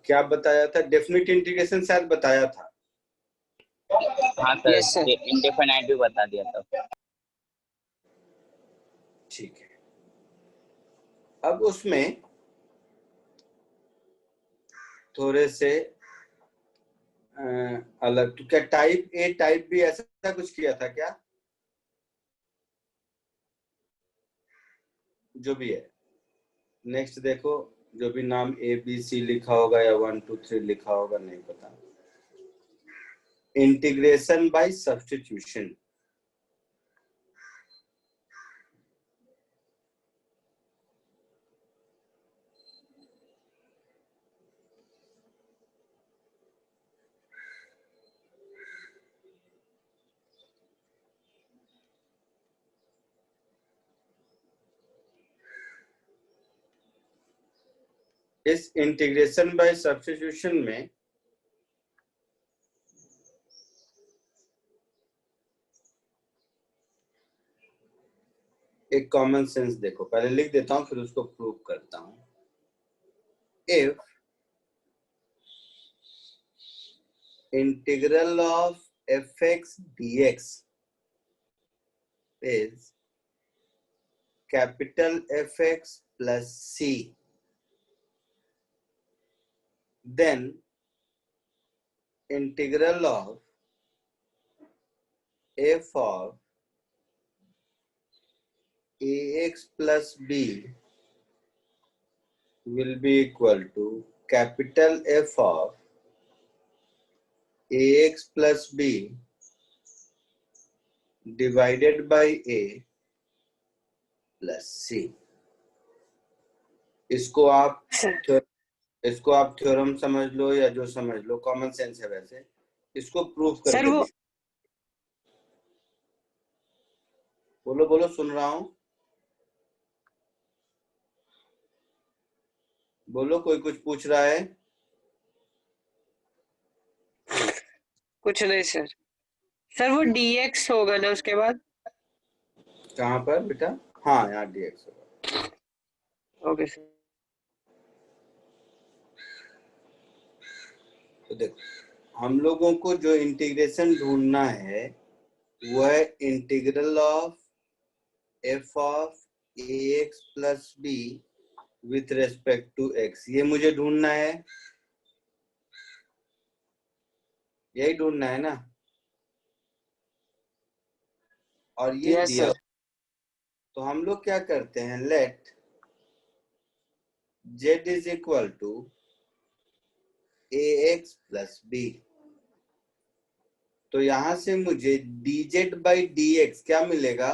क्या बताया था? डेफिनेट इंटीग्रेशन शायद बताया था। हाँ सर, इंडेफिनाइट भी बता दिया था। ठीक है, अब उसमें थोड़े से अलग, तो क्या टाइप ए टाइप बी ऐसा कुछ किया था क्या? जो भी है, नेक्स्ट देखो, जो भी नाम ए बी सी लिखा होगा या 1 2 3 लिखा होगा, नहीं पता। Integration by substitution. इस इंटीग्रेशन बाय सब्स्टिट्यूशन में एक कॉमन सेंस देखो, पहले लिख देता हूं फिर उसको प्रूव करता हूं। If integral of fx dx is capital Fx plus c, then integral of f of ax plus b will be equal to capital F of ax plus b divided by a plus c। इसको आप theorem समझ लो या जो समझ लो, common sense है वैसे, इसको proof करके दिखा। बोलो बोलो, सुन रहा हूं, बोलो, कोई कुछ पूछ रहा है? कुछ नहीं सर। सर वो dx होगा ना उसके बाद? कहाँ पर बेटा? हाँ, यहाँ dx होगा। Okay sir. तो देखो, हम लोगों को जो इंटीग्रेशन ढूंढना है वह integral of f of ax plus b with respect to x, ये मुझे ढूंढना है, यही ढूंढना है ना? और ये दिया, तो हम लोग क्या करते हैं, let z is equal to ax plus b. तो यहां से मुझे dz बाई dx क्या मिलेगा?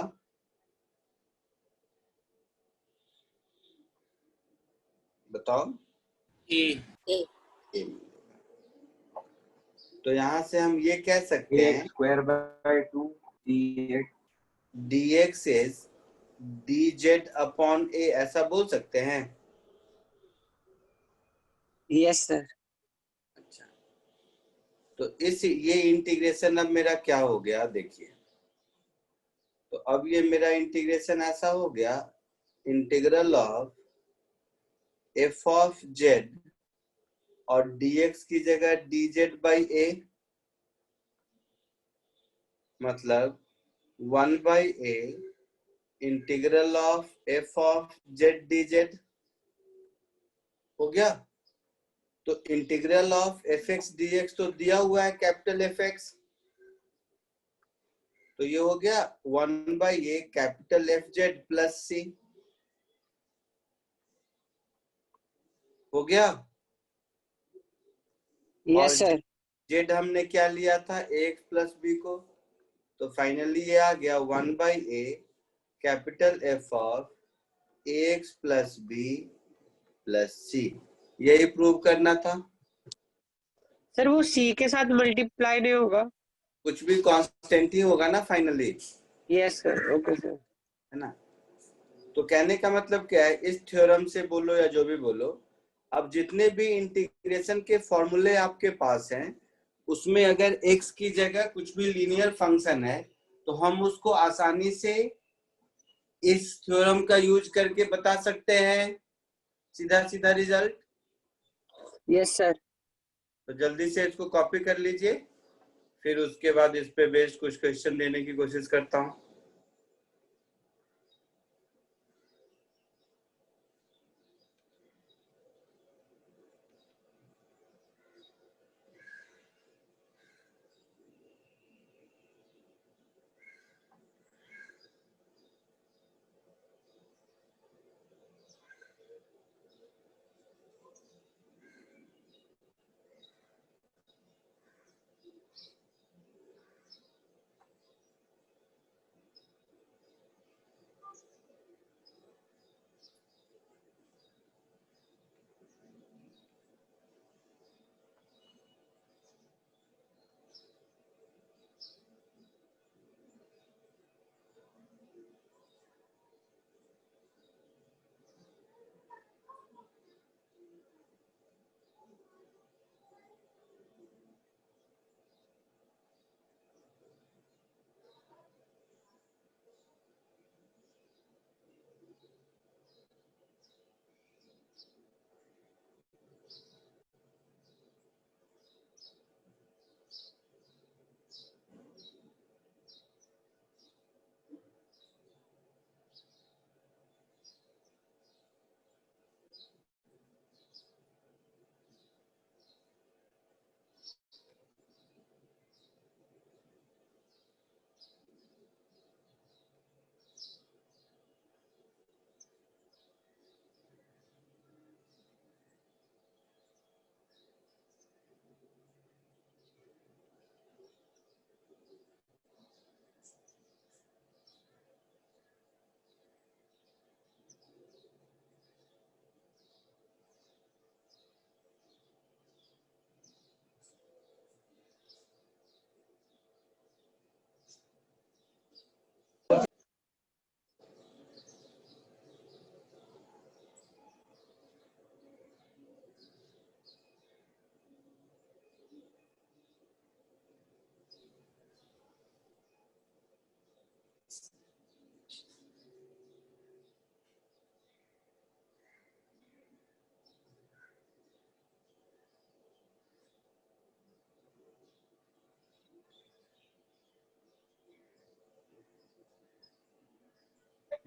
बताओ। ए। तो यहां से हम ये कह सकते हैं square by 2 dx is dz upon a, ऐसा बोल सकते हैं? Yes sir. अच्छा, तो ये इंटीग्रेशन अब मेरा क्या हो गया, देखिए। तो अब ये मेरा इंटीग्रेशन ऐसा हो गया, integral of f of Z और dx की जगह dz बाई a, मतलब 1 by a integral of f of Z dz हो गया। तो integral of F x d x तो दिया हुआ है कैपिटल एफ एक्स, तो ये हो गया 1 by a capital F z plus c, हो गया। Yes sir. जेड हमने क्या लिया था, ए एक्स प्लस बी को, तो फाइनली ये आ गया 1 by a capital F of a x plus b plus c. यही प्रूव करना था। सर वो c के साथ मल्टीप्लाई नहीं होगा? कुछ भी कांस्टेंट ही होगा ना finally. Yes sir, okay sir, है ना? तो कहने का मतलब क्या है, इस थ्योरम से बोलो या जो भी बोलो, अब जितने भी इंटीग्रेशन के फॉर्मूले आपके पास हैं, उसमें अगर x की जगह कुछ भी लीनियर फंक्शन है तो हम उसको आसानी से इस थ्योरम का यूज करके बता सकते हैं सीधा सीधा रिजल्ट। Yes sir. तो जल्दी से इसको कॉपी कर लीजिए, फिर उसके बाद इस पे बेस्ड कुछ क्वेश्चन देने की कोशिश करता हूँ।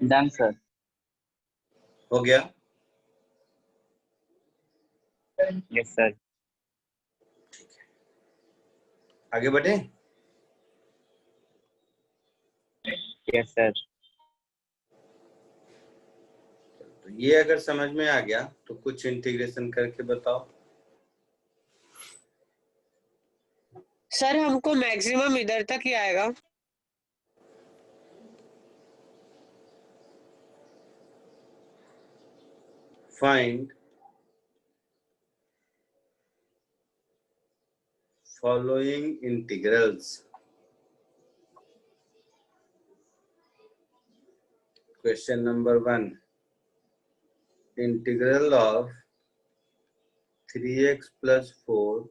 Done sir. हो गया? Yes sir. आगे बढ़े? Yes sir. तो ये अगर समझ में आ गया तो कुछ इंटीग्रेशन करके बताओ। सर हमको मैक्सिमम इधर तक ही आएगा। Find following integrals. Question number 1. Integral of 3x plus 4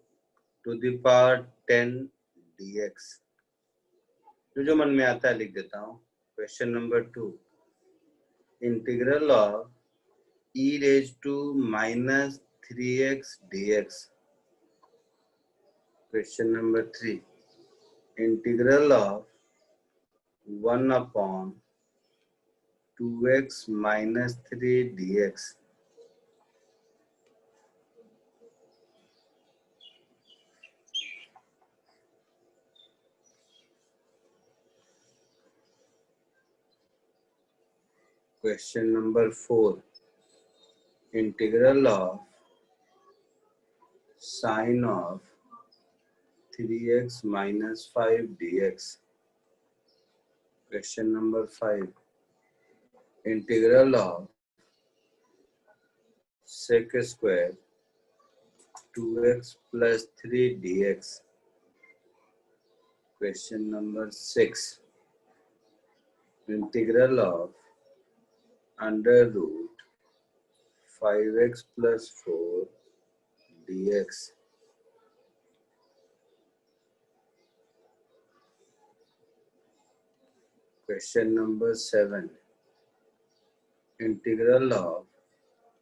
to the power 10 dx. जो मन में आता है लिख देता हूँ। Question number 2. Integral of e raised to minus 3x dx. Question number 3. Integral of 1 upon 2x minus 3 dx. Question number 4. Integral of sine of 3x minus 5 dx. Question number 5. Integral of sec square 2x plus 3 dx. Question number 6. Integral of under root 5x plus 4 dx. Question number 7. Integral of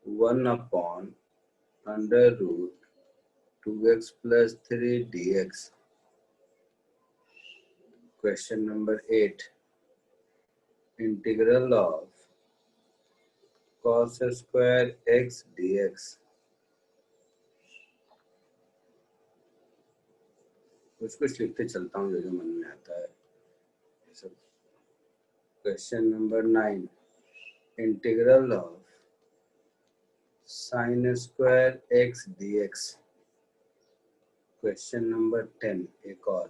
1/√2x plus 3 dx. Question number 8. Integral of cos square x dx. कुछ कुछ लिखते चलता हूँ जो मन में आता है सब. Question number 9. Integral of sin square x dx. Question number 10. एक और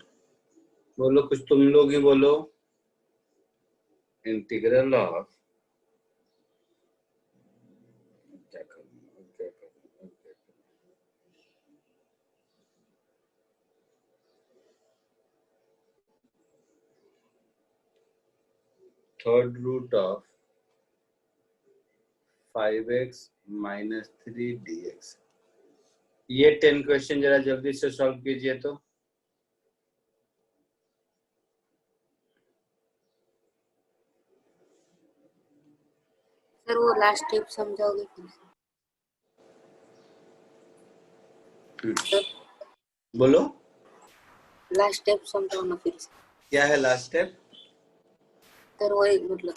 बोलो, कुछ तुम लोग ही बोलो. इंटीग्रल ऑफ क्या करूं, क्या करूं. Third root of 5x minus 3 dx. ये 10 क्वेश्चन जरा जल्दी से सॉल्व कीजिए तो. सर वो लास्ट स्टेप समझाओगे प्लीज? बोलो, लास्ट स्टेप समझाओ ना फिर से. क्या है लास्ट स्टेप? सर वो एक मतलब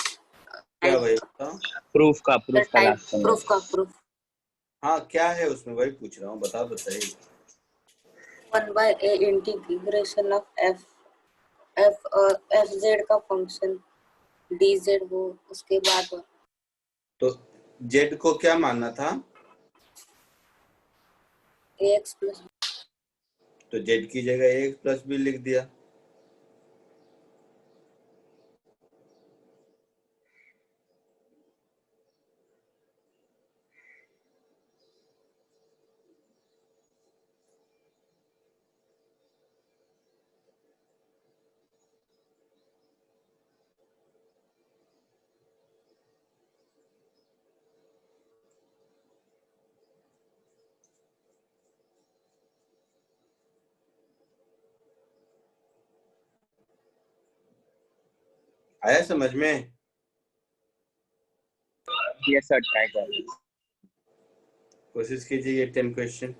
क्या भाई बताओ. प्रूफ का टाइप लास्ट में. प्रूफ हाँ, क्या है उसमें वही पूछ रहा हूँ, बताओ तो सही. 1/a integration of F Z का फंक्शन dz वो उसके बाद तो z को क्या मानना था? ax plus. तो z की जगह ax प्लस b लिख दिया. आया समझ में? यस सर, ट्राई कर. कोशिश कीजिए ये 10 क्वेश्चन.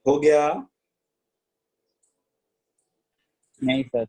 हो गया? नहीं सर।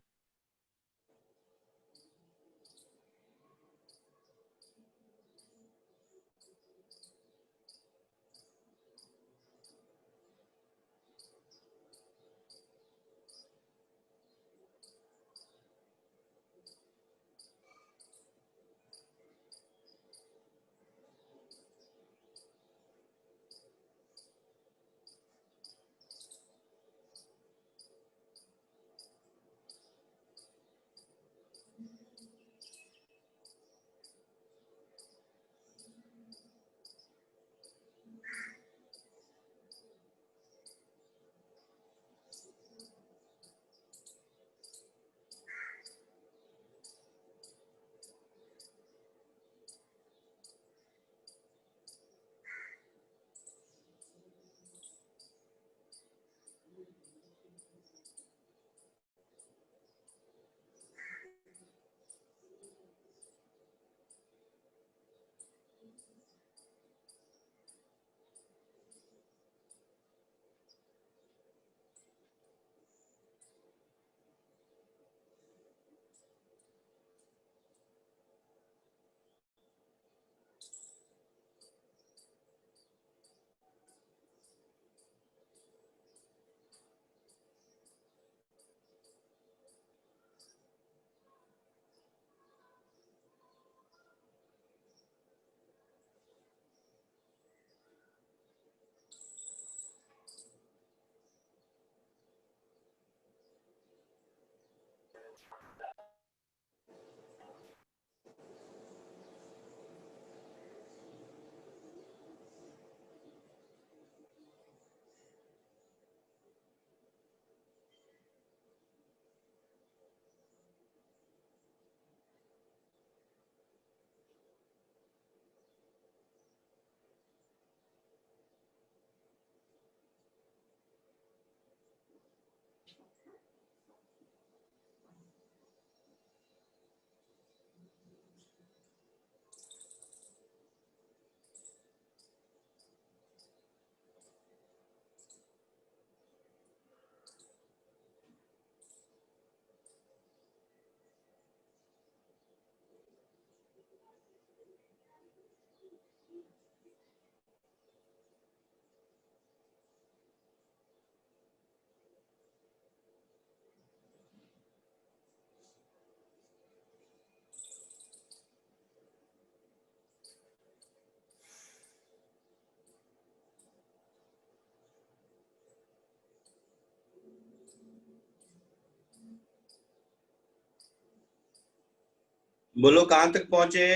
बोलो कहां तक पहुंचे?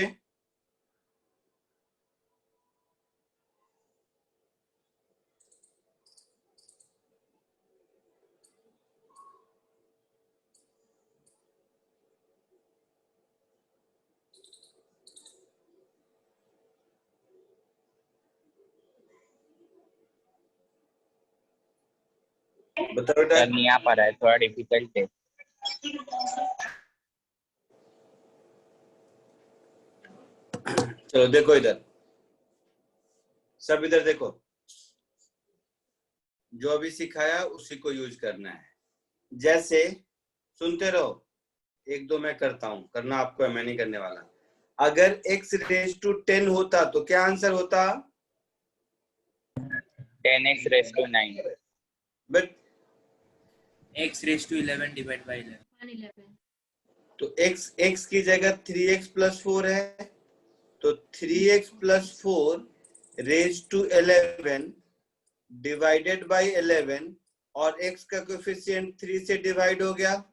बताओ बेटा। सर नहीं आ पा रहा है, थोड़ा डिफिकल्ट है। चलो देखो इधर, सब इधर देखो, जो अभी सिखाया उसी को यूज करना है। जैसे सुनते रहो, एक दो मैं करता हूं, करना आपको है, मैं नहीं करने वाला। अगर x रेज टू 10 होता तो क्या आंसर होता? 10x raise to 9। But x raised to 11 divided by 11. तो x की जगह 3x प्लस 4 है, तो 3x plus 4 raise to 11 divided by 11, और x का कोएफिशिएंट 3 से डिवाइड हो गया,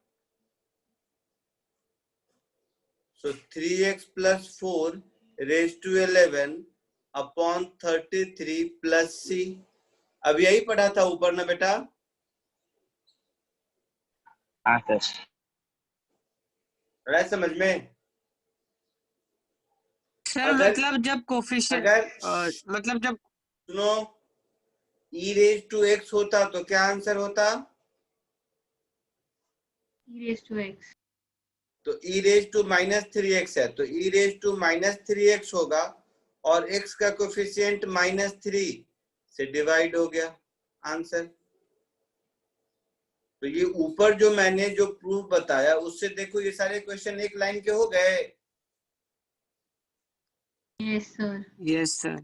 so 3x plus 4 raise to 11 upon 33 plus c। अब यही पढ़ा था ऊपर ना बेटा? हाँ सर। रहा है समझ में? सर अगर- मतलब जब कोफिशिएंट अगर मतलब जब सुनो, e रेज टू x होता तो क्या आंसर होता? e raised to x. तो e रेज टू -3x है, तो e रेज टू -3x होगा, और x का कोएफिशिएंट -3 से डिवाइड हो गया, आंसर। तो ये ऊपर जो मैंने जो प्रूफ बताया उससे देखो ये सारे क्वेश्चन एक लाइन के हो गए। Yes sir. Yes sir.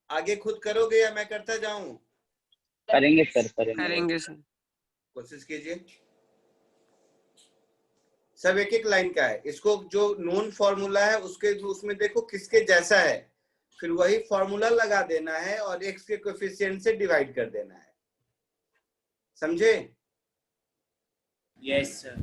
आगे खुद करोगे या मैं करता जाऊं? करेंगे सर, करेंगे। करेंगे सर। कोशिश कीजिए। सब एक एक लाइन का है। इसको जो नोन फॉर्मूला है उसके उसमें देखो किसके जैसा है, फिर वही फॉर्मूला लगा देना है और एक्स के कोएफिशिएंट से डिवाइड कर देना है। समझे? Yes, sir.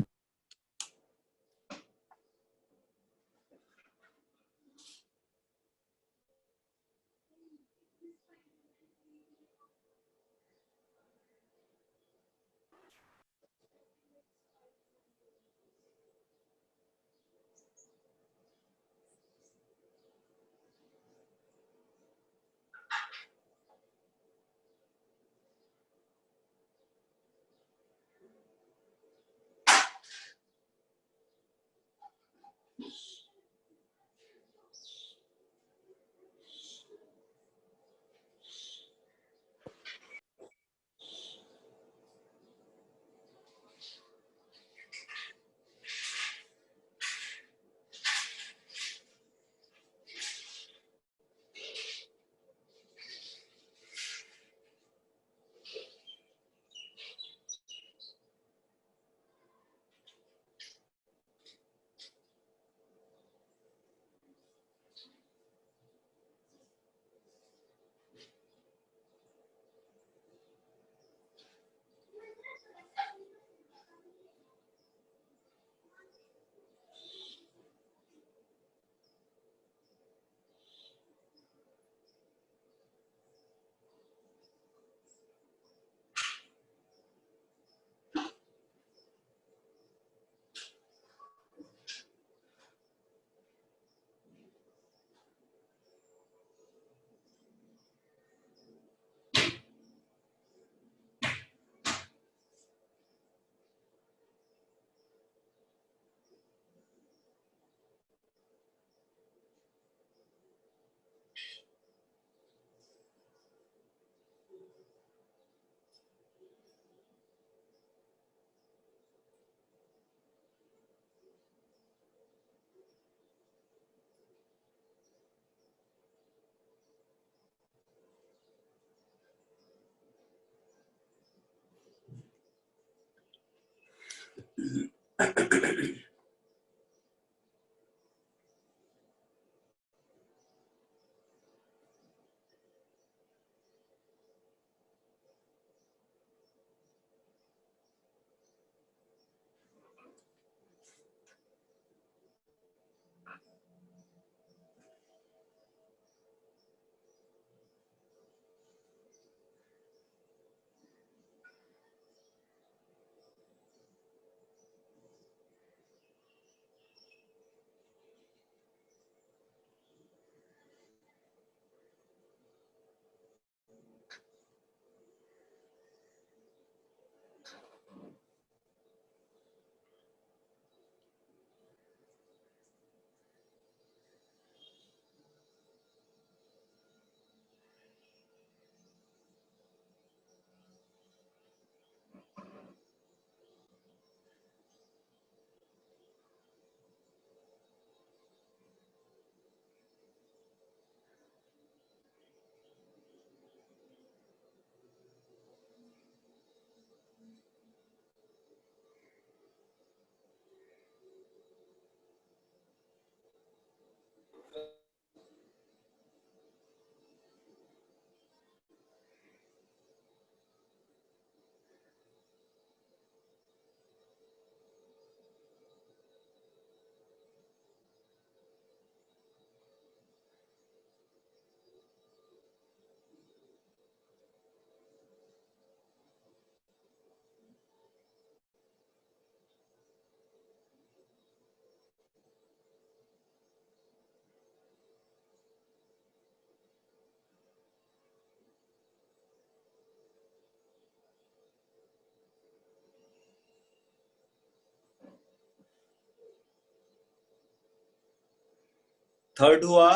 थर्ड हुआ?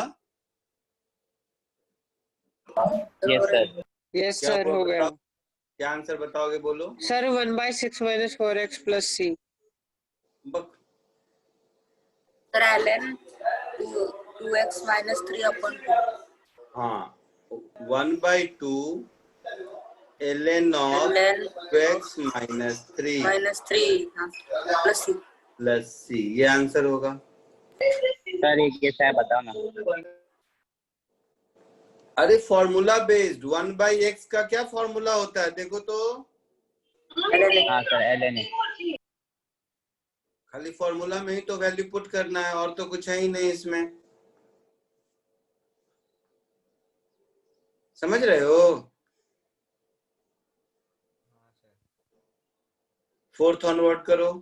Yes sir. यस क्या सर, हुआ हो गया। बताओ? क्या आंसर बताओगे बोलो? Sir 1/6 - 4x + c। बक सर ln 2x - 3/2। हाँ, 1/2 ln of ln 2x - 3 -3 हाँ प्लस c। प्लस c, ये आंसर होगा। सर ये कैसा है बताओ ना। अरे फॉर्मूला बेस्ड 1/x का क्या फॉर्मूला होता है देखो तो। ln हाँ सर LN। खाली फॉर्मूला में ही तो वैल्यू पुट करना है, और तो कुछ है ही नहीं इसमें। समझ रहे हो? फोर्थ ऑनवर्ड करो।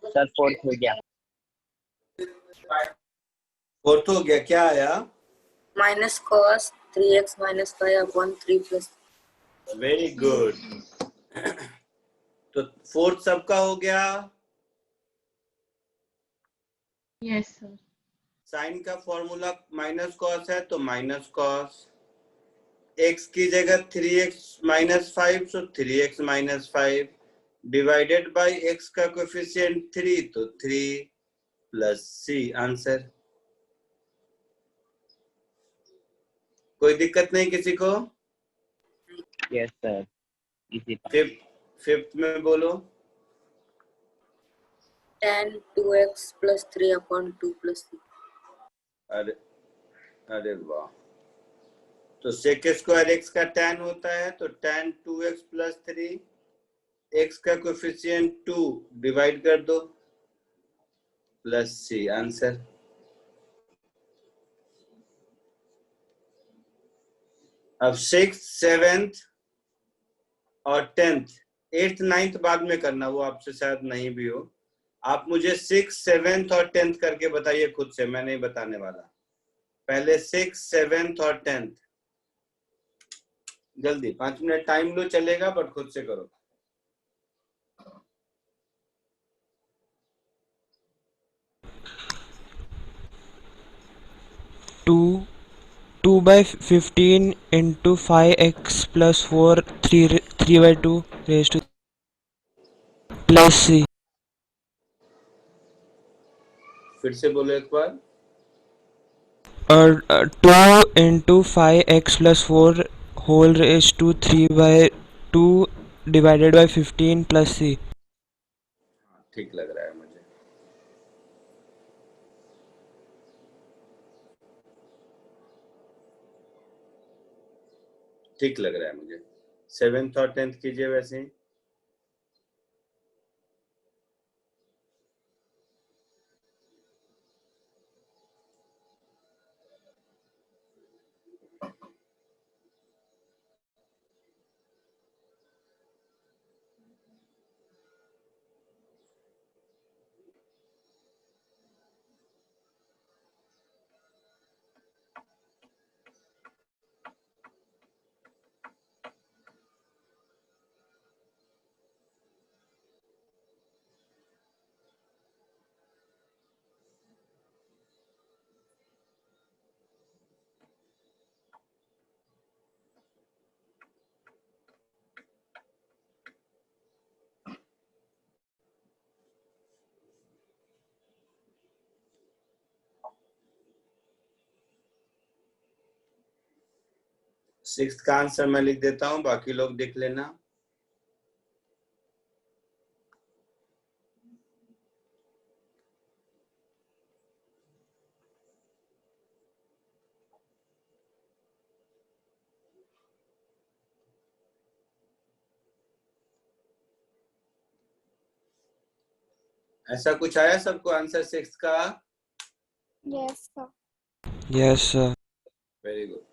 सर फोर्थ हो गया। फोर्थ हो गया, क्या आया? -cos 3x - 5/3 + very good. तो फोर्थ सबका हो गया। Yes sir. साइन का फॉर्मूला माइनस कॉस है तो माइनस कॉस, x की जगह 3x - 5 तो 3x - 5 डिवाइडेड बाय x का कोएफिशिएंट 3 तो 3 प्लस c आंसर। कोई दिक्कत नहीं किसी को? यस सर इसी का। फिफ्थ में बोलो। tan 2x + 3/2 + c। अरे अरे वाह, तो sec स्क्वायर x का tan होता है तो tan 2x + 3, x का कोएफिशिएंट 2 डिवाइड कर दो प्लस c आंसर। अब 6th 7th और 10th, 8th 9th बाद में करना, वो आपसे शायद नहीं भी हो। आप मुझे 6th 7th और 10th करके बताइए खुद से, मैं नहीं बताने वाला। पहले 6th 7th और 10th, जल्दी 5 मिनट टाइम लो, चलेगा, बट खुद से करो। To 2/15 into 5x plus 4 3/2 raised to plus c। फिर से बोलो एक बार। और 2 into 5x plus 4 whole raised to 3/2 divided by 15 plus c। ठीक लग रहा है मुझे। ठीक लग रहा है मुझे। 7th और 10th कीजिए वैसे ही। सिक्स्थ का आंसर मैं लिख देता हूं, बाकी लोग देख लेना। ऐसा कुछ आया सबको आंसर 6 का? Yes, sir. Yes, sir. Very good.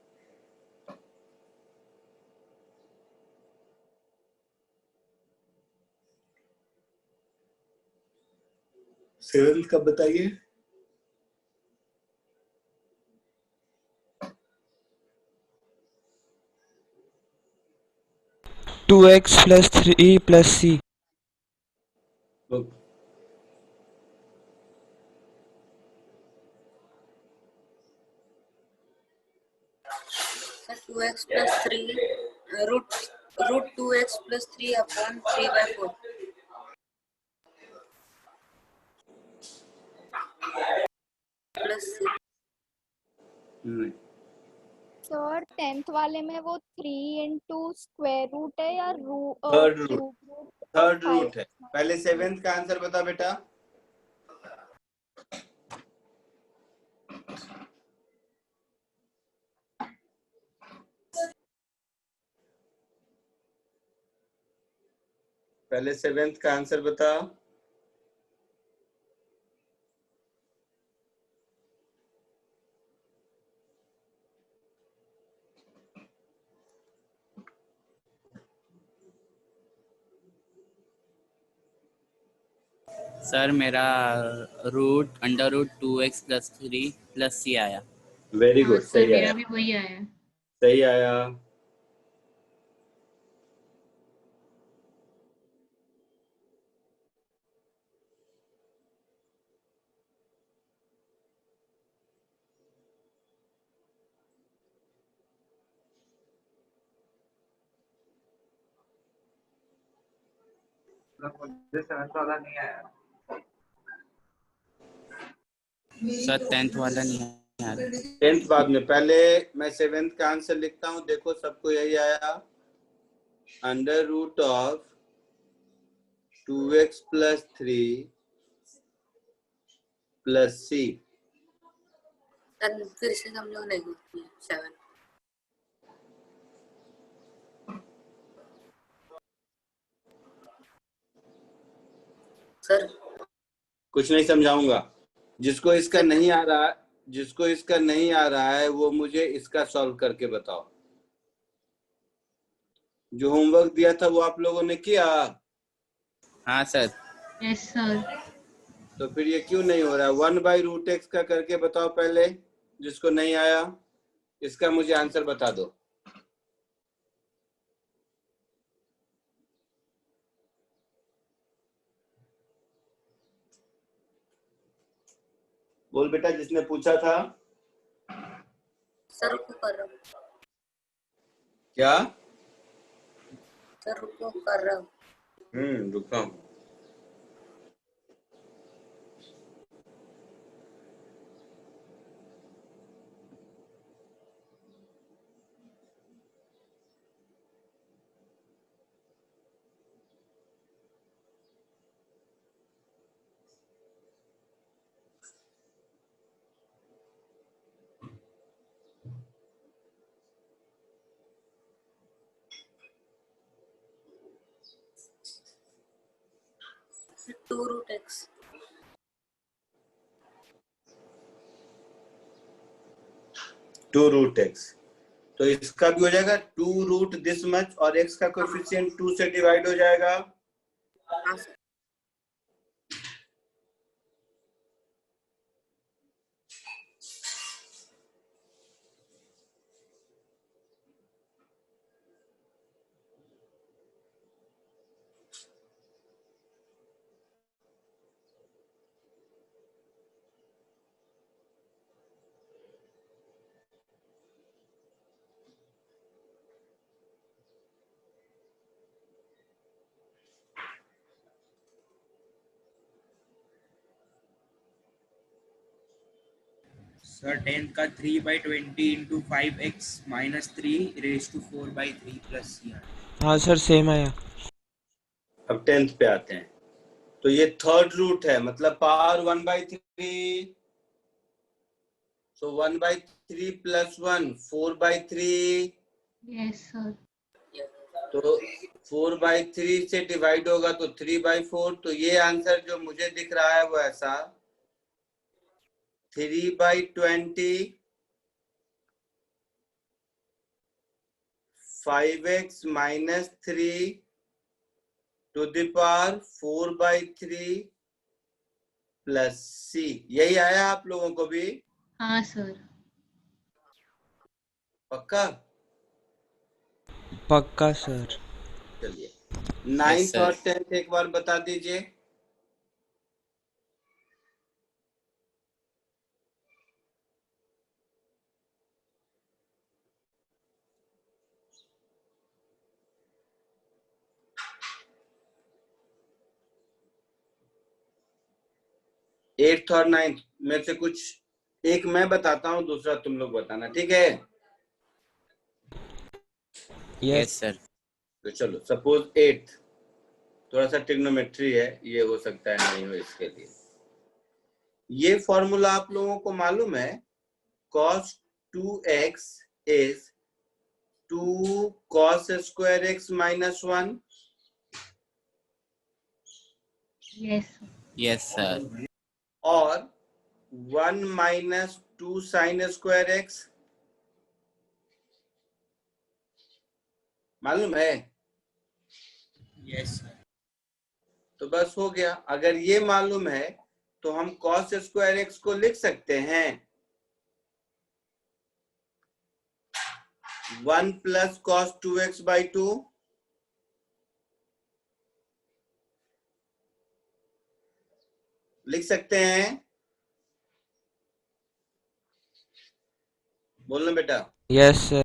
Seventh का बताइए। Two x plus 3 plus c. Sir, 2x plus 3 root 2x plus 3 upon 3 by 4 plus c. Sir, 10th वाले में वो 3 into square root है या Third root. cube root? Third 5. Root है। पहले seventh का आंसर बता बेटा। पहले सेवेंथ का आंसर बता। सर मेरा root under root 2x plus 3 plus c आया। वेरी हाँ गुड, सर सही मेरा आया, भी वही आया। सही आया। सर 10th वाला नहीं आया। 10th बाद में, पहले मैं 7th का आंसर लिखता हूँ। देखो सबको यही आया, under root of 2x plus 3 plus c। फिर से हम लोग नहीं होती है 7 सर। कुछ नहीं समझाऊंगा। जिसको इसका नहीं आ रहा, जिसको इसका नहीं आ रहा है वो मुझे इसका सॉल्व करके बताओ। जो होमवर्क दिया था वो आप लोगों ने किया? हाँ सर। Yes sir. तो फिर ये क्यों नहीं हो रहा है? 1/√x का करके बताओ पहले, जिसको नहीं आया। इसका मुझे आंसर बता दो। बोल बेटा, जिसने पूछा था। सर रुको कर रहा हूँ। क्या? सर रुको कर रहा हूँ। रुका हूँ। Two root x. Two root x, तो इसका भी हो जाएगा 2 रूट दिस मच, और x का कोएफिशिएंट 2 से डिवाइड हो जाएगा। हाँ सर। सर 10th का 3/20 into 5x minus 3 raised to 4/3 plus c आया। हाँ सर सेम आया। अब 10th पे आते हैं। तो ये थर्ड रूट है, मतलब पावर 1/3। सो 1/3 प्लस 1 4/3। Yes sir. तो 4/3 से डिवाइड होगा तो 3/4। तो ये आंसर जो मुझे दिख रहा है वो ऐसा 3/20 5x minus 3 to the power 4/3 plus c। यही आया आप लोगों को भी? हाँ सर। पक्का? पक्का सर। चलिए 9th sir. और 10th एक बार बता दीजिए। एट्थ और 9th में से कुछ एक मैं बताता हूँ, दूसरा तुम लोग बताना, ठीक है? Yes, sir. तो चलो सपोज 8th, थोड़ा सा ट्रिग्नोमेट्री है, ये हो सकता है नहीं हो, इसके लिए ये फॉर्मूला आप लोगों को मालूम है, cos 2x is 2 cos square x minus 1। Yes. Yes, sir. और 1 minus 2 sin square x मालूम है? Yes, sir. तो बस हो गया। अगर ये मालूम है तो हम cos स्क्वायर x को लिख सकते हैं 1 प्लस cos 2x/2। लिख सकते हैं? बोलना बेटा। Yes sir.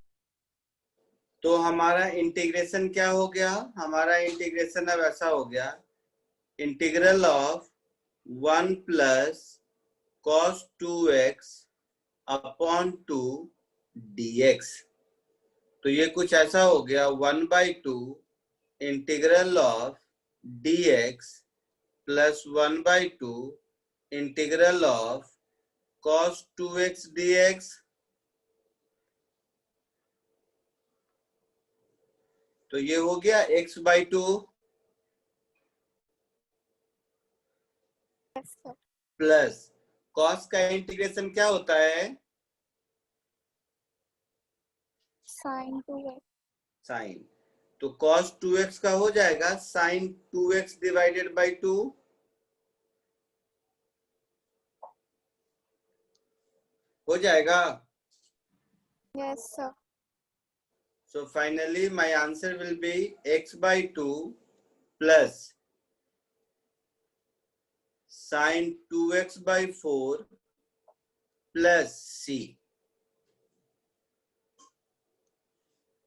तो हमारा इंटीग्रेशन क्या हो गया? हमारा इंटीग्रेशन अब ऐसा हो गया, integral of 1 plus cos 2x upon 2 dx। तो ये कुछ ऐसा हो गया 1/2 integral of dx plus 1/2 integral of cos 2x dx। तो ये हो गया x/2 Yes, sir. Plus cos का इंटीग्रेशन क्या होता है? Sin 2x. साइन। तो cos 2x का हो जाएगा sin 2x डिवाइडेड बाई 2। हो जाएगा। Yes, sir. So finally my answer will be x/2 plus sin 2x/4 plus c।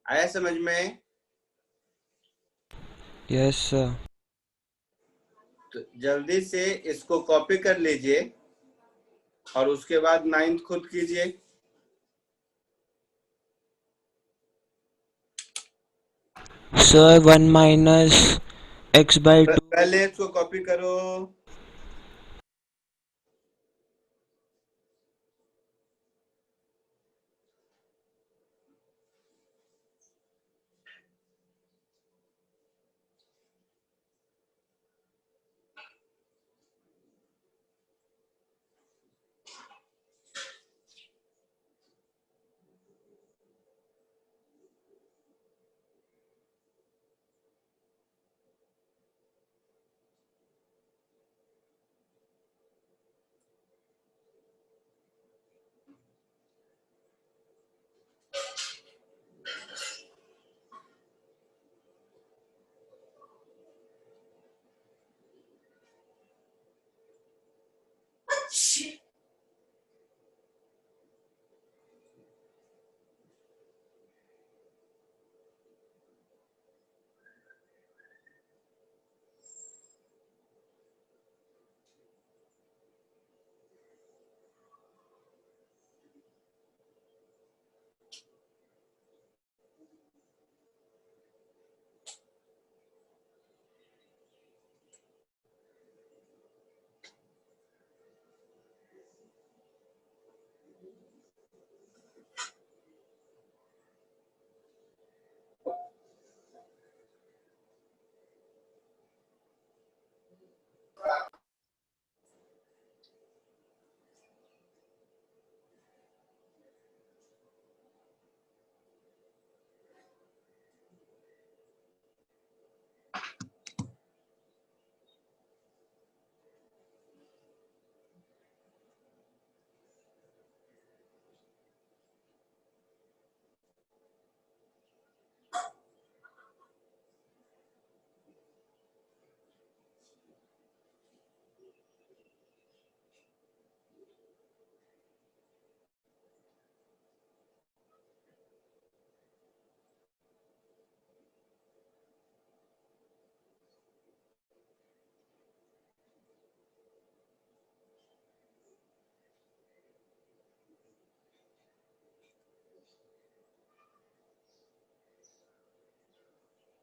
आया समझ में? Yes sir. तो जल्दी से इसको कॉपी कर लीजिए और उसके बाद 9th खुद कीजिए। Sir 1 minus x/2। पहले इसको कॉपी करो।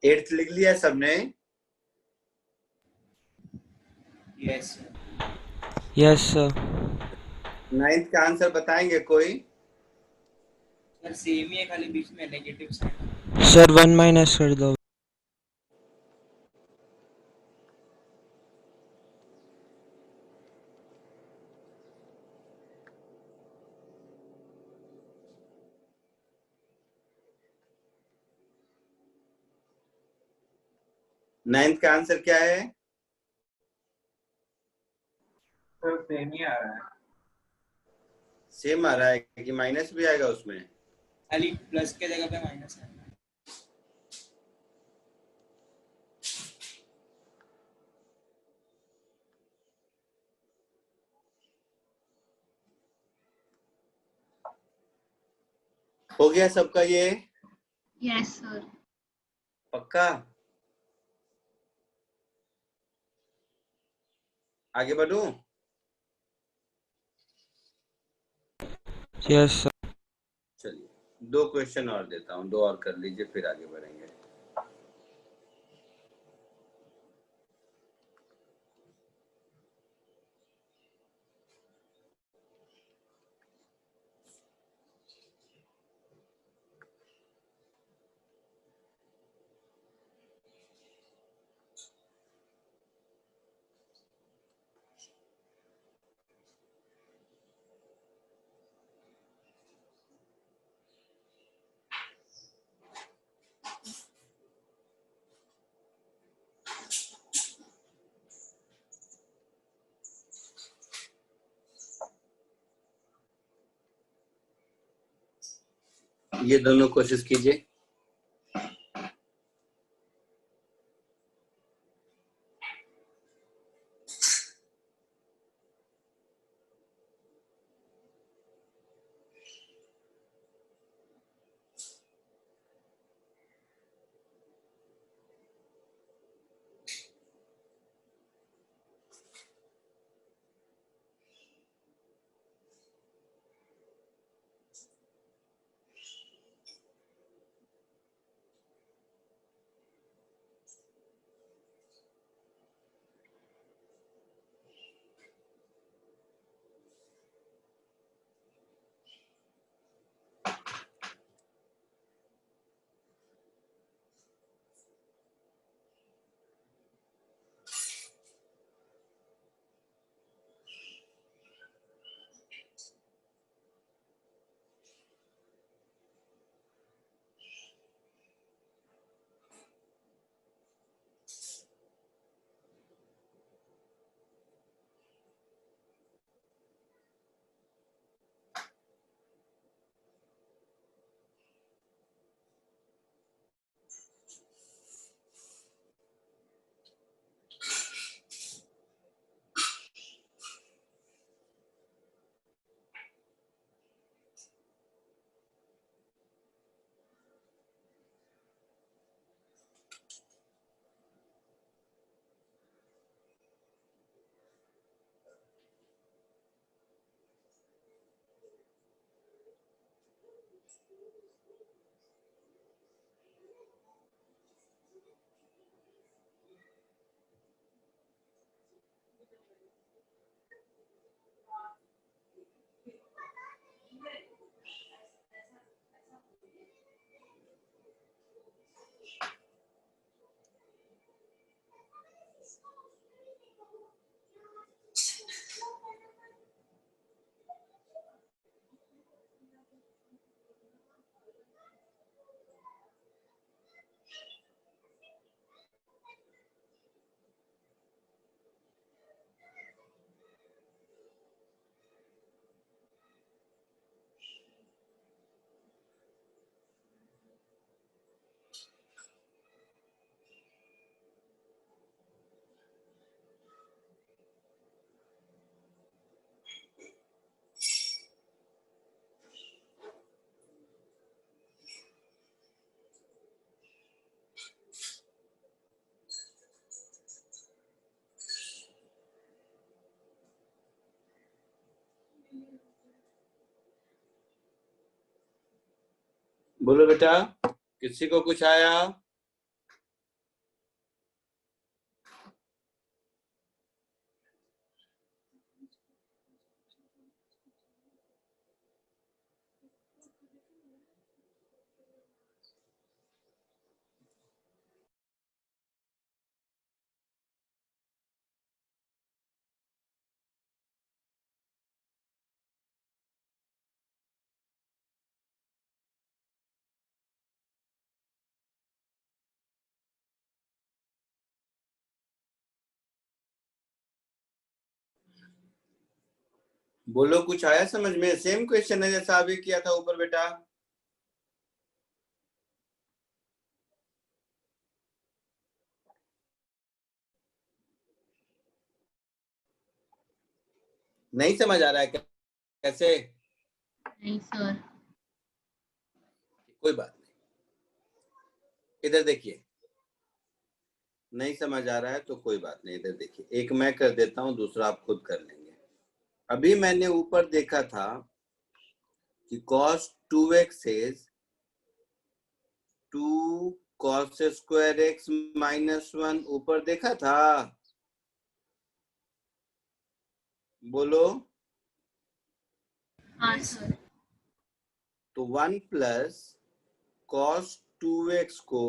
8th लिख लिया सबने? Yes yes sir. 9th का आंसर बताएंगे कोई? सर सेम ही है, खाली बीच में नेगेटिव साइन। सर 1 माइनस कर दो। नाइन्थ का आंसर क्या है? सर सेम ही आ रहा है, सेम आ रहा है कि माइनस भी आएगा उसमें? खाली प्लस के जगह पे माइनस है। हो गया सबका ये? Yes, sir. पक्का? आगे बढ़ूं? Yes sir. चलिए 2 क्वेश्चन और देता हूं, 2 और कर लीजिए फिर आगे बढ़ेंगे। ये दोनों कोशिश कीजिए। बोलो बेटा, किसी को कुछ आया? बोलो, कुछ आया समझ में? सेम क्वेश्चन है जैसा अभी किया था ऊपर बेटा। नहीं समझ आ रहा है कैसे? नहीं सर। कोई बात नहीं, इधर देखिए। नहीं समझ आ रहा है तो कोई बात नहीं, इधर देखिए। एक मैं कर देता हूं, दूसरा आप खुद कर लेंगे। अभी मैंने ऊपर देखा था कि cos 2x is 2 cos square x minus 1। ऊपर देखा था, बोलो। हाँ सर। तो 1 प्लस cos 2x को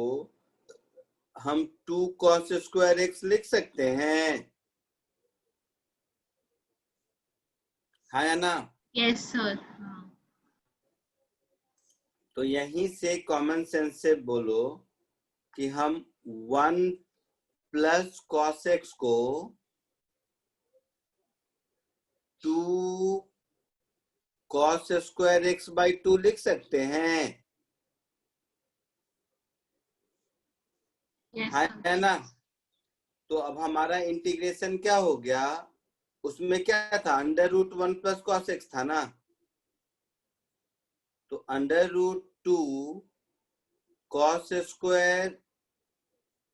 हम 2 cos स्क्वायर x लिख सकते हैं, हाँ या ना? Yes sir. हाँ। तो यहीं से कॉमन सेंस से बोलो कि हम 1 प्लस cos x को 2 cos स्क्वायर x बाई 2 लिख सकते हैं, यस हाँ सर। है ना? तो अब हमारा इंटीग्रेशन क्या हो गया? उसमें क्या था? Under root 1 plus cos x था ना। तो under root 2 cos square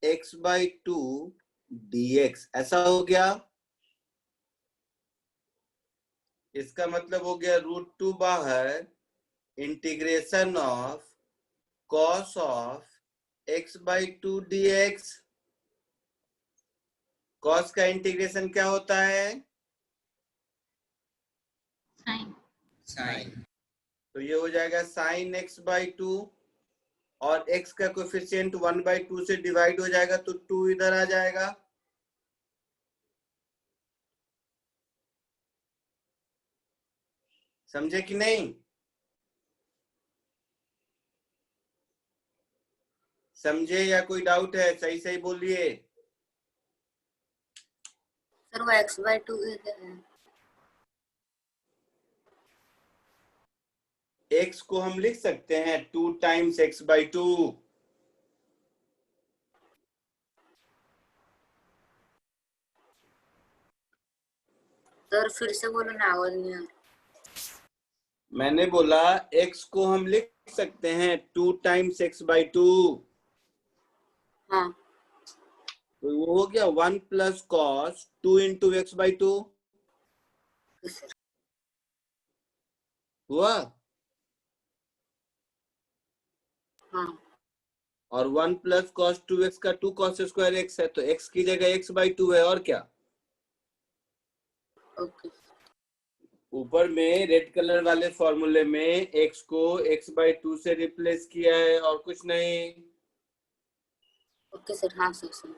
x by 2 dx ऐसा हो गया। इसका मतलब हो गया रूट 2 बाहर, integration of cos of x by 2 dx। Cos का इंटीग्रेशन क्या होता है? साइन। साइन। तो ये हो जाएगा साइन एक्स बाई 2, और x का कोफिशिएंट 1/2 से डिवाइड हो जाएगा तो 2 इधर आ जाएगा। समझे कि नहीं? समझे या कोई डाउट है? सही सही बोलिए। सर वो x/2 है। x को हम लिख सकते हैं 2 टाइम्स x/2। सर फिर से बोलो ना, आवाज नहीं आ रही। मैंने बोला x को हम लिख सकते हैं 2 टाइम्स x/2। हाँ तो वो हो गया 1 plus cos 2 into x/2 sir. हुआ। हाँ और 1 प्लस कॉस 2x का 2 कॉस स्क्वायर x है, तो x की जगह x/2 है, और क्या? ओके। ऊपर में रेड कलर वाले फॉर्मूले में x को x/2 से रिप्लेस किया है, और कुछ नहीं। Okay sir. हाँ सर समझ।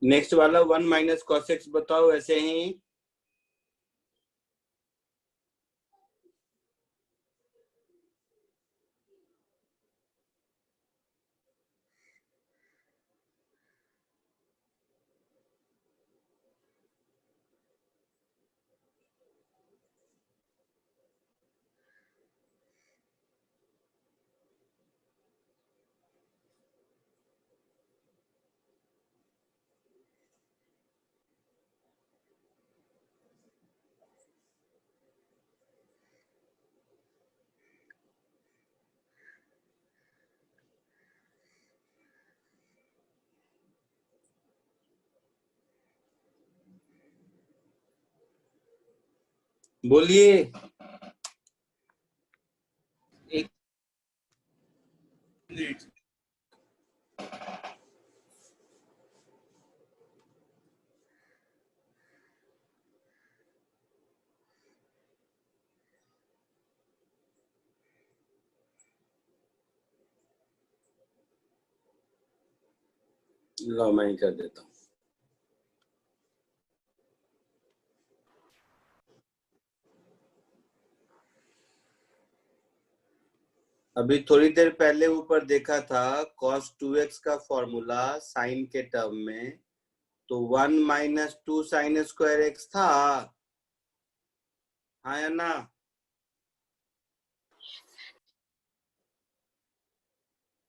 नेक्स्ट वाला 1 माइनस कॉस एक्स बताओ ऐसे ही। बोलिए। एक मिनट। लो मैं ही कर देता हूँ। अभी थोड़ी देर पहले ऊपर देखा था cos 2x का फॉर्मूला साइन के टर्म में, तो 1 माइनस 2 साइन स्क्वायर एक्स था, हाँ या ना?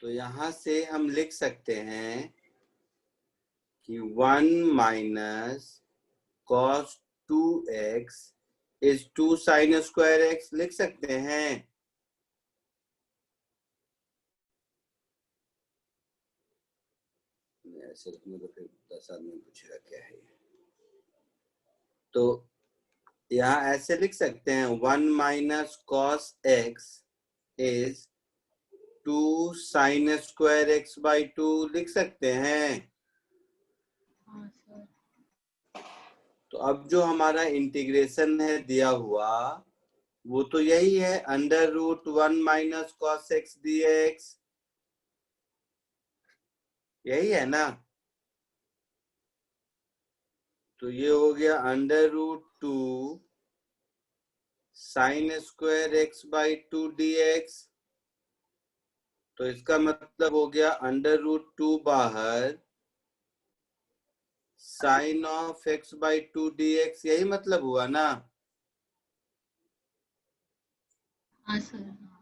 तो यहां से हम लिख सकते हैं कि 1 minus cos 2x is 2 sine square x लिख सकते हैं। ऐसे लिखने को फिर 10 आदमी पूछेगा क्या है। तो यहाँ ऐसे लिख सकते हैं 1 minus cos x is 2 sine square x by 2 लिख सकते हैं। हाँ सर। तो अब जो हमारा इंटीग्रेशन है दिया हुआ वो तो यही है, under root 1 minus cos x d x, यही है ना? तो ये हो गया under root 2 sine square x by 2 d x. तो इसका मतलब हो गया अंडर रूट 2 बाहर sine of x by 2 d x, यही मतलब हुआ ना? हाँ सर। हाँ।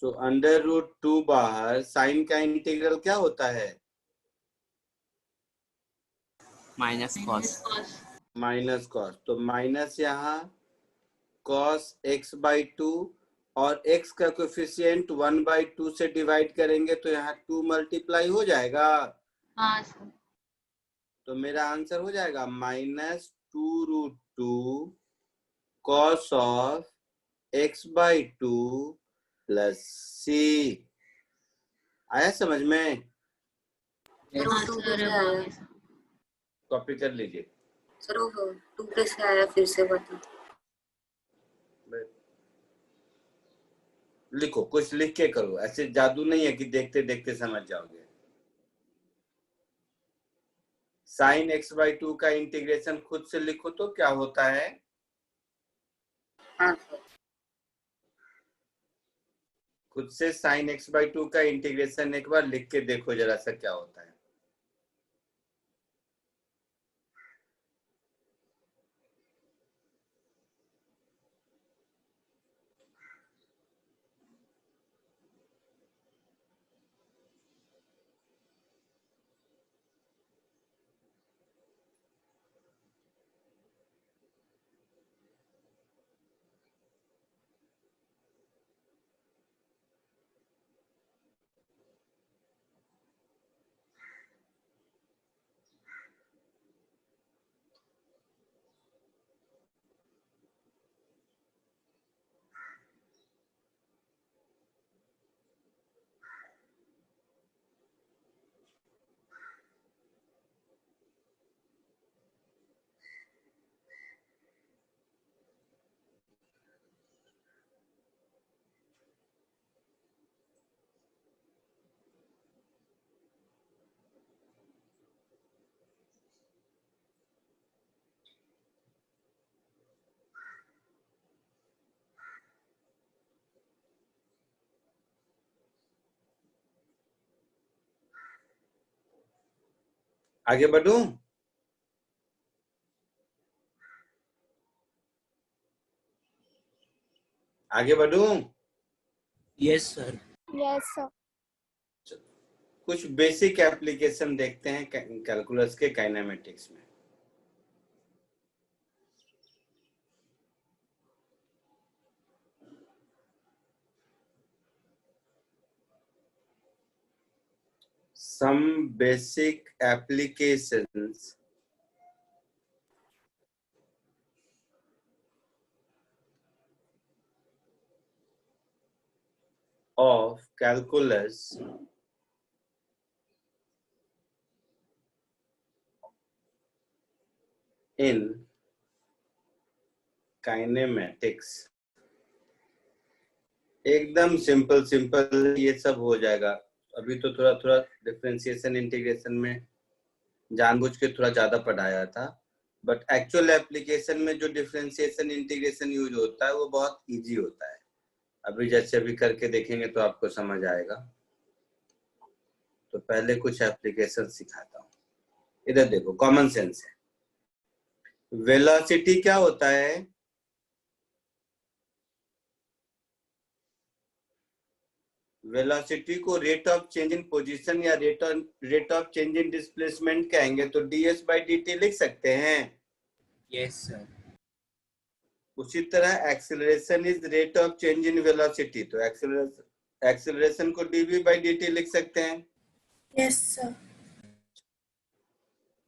सो अंडर रूट 2 बाहर साइन का इंटीग्रल क्या होता है? Minus cos. Minus cos. तो माइनस यहाँ cos x बाई 2 और x का कोफिशिएंट 1 बाई 2 से डिवाइड करेंगे तो यहाँ 2 मल्टीप्लाई हो जाएगा। हाँ सर। तो मेरा आंसर हो जाएगा minus 2 root 2 cos of x by 2 plus c। आया समझ में? सर वो हाँ 2 सर, कैसे अब आ आया? गया सर। कॉपी कर लीजिए। सर वो 2 कैसे आया फिर से बता। लिखो, कुछ लिख के करो, ऐसे जादू नहीं है कि देखते देखते समझ जाओगे। साइन एक्स बाई 2 का इंटीग्रेशन खुद से लिखो तो क्या होता है? हाँ सर। खुद से साइन एक्स बाई 2 का इंटीग्रेशन एक बार लिख के देखो जरा सा क्या होता है। आगे बढ़ूं? आगे बढ़ूं? Yes sir. Yes sir. कुछ बेसिक एप्लीकेशन देखते हैं कैलकुलस के काइनेमेटिक्स में। some basic applications of calculus in kinematics। एकदम सिंपल ये सब हो जाएगा। अभी तो थोड़ा थोड़ा डिफरेंशिएशन इंटीग्रेशन में जानबूझ के थोड़ा ज्यादा पढ़ाया था, बट एक्चुअल एप्लीकेशन में जो डिफरेंशिएशन इंटीग्रेशन यूज होता है वो बहुत इजी होता है। अभी जैसे अभी करके देखेंगे तो आपको समझ आएगा। तो पहले कुछ एप्लीकेशन सिखाता हूँ। इधर देखो, कॉमन सेंस है। वेलोसिटी क्या होता है? वेलोसिटी को rate of change in position या rate of change in displacement कहेंगे, तो ds/dt लिख सकते हैं। Yes sir. उसी तरह acceleration is rate of change in velocity, तो एक्सेलरेशन को dv/dt लिख सकते हैं। Yes sir.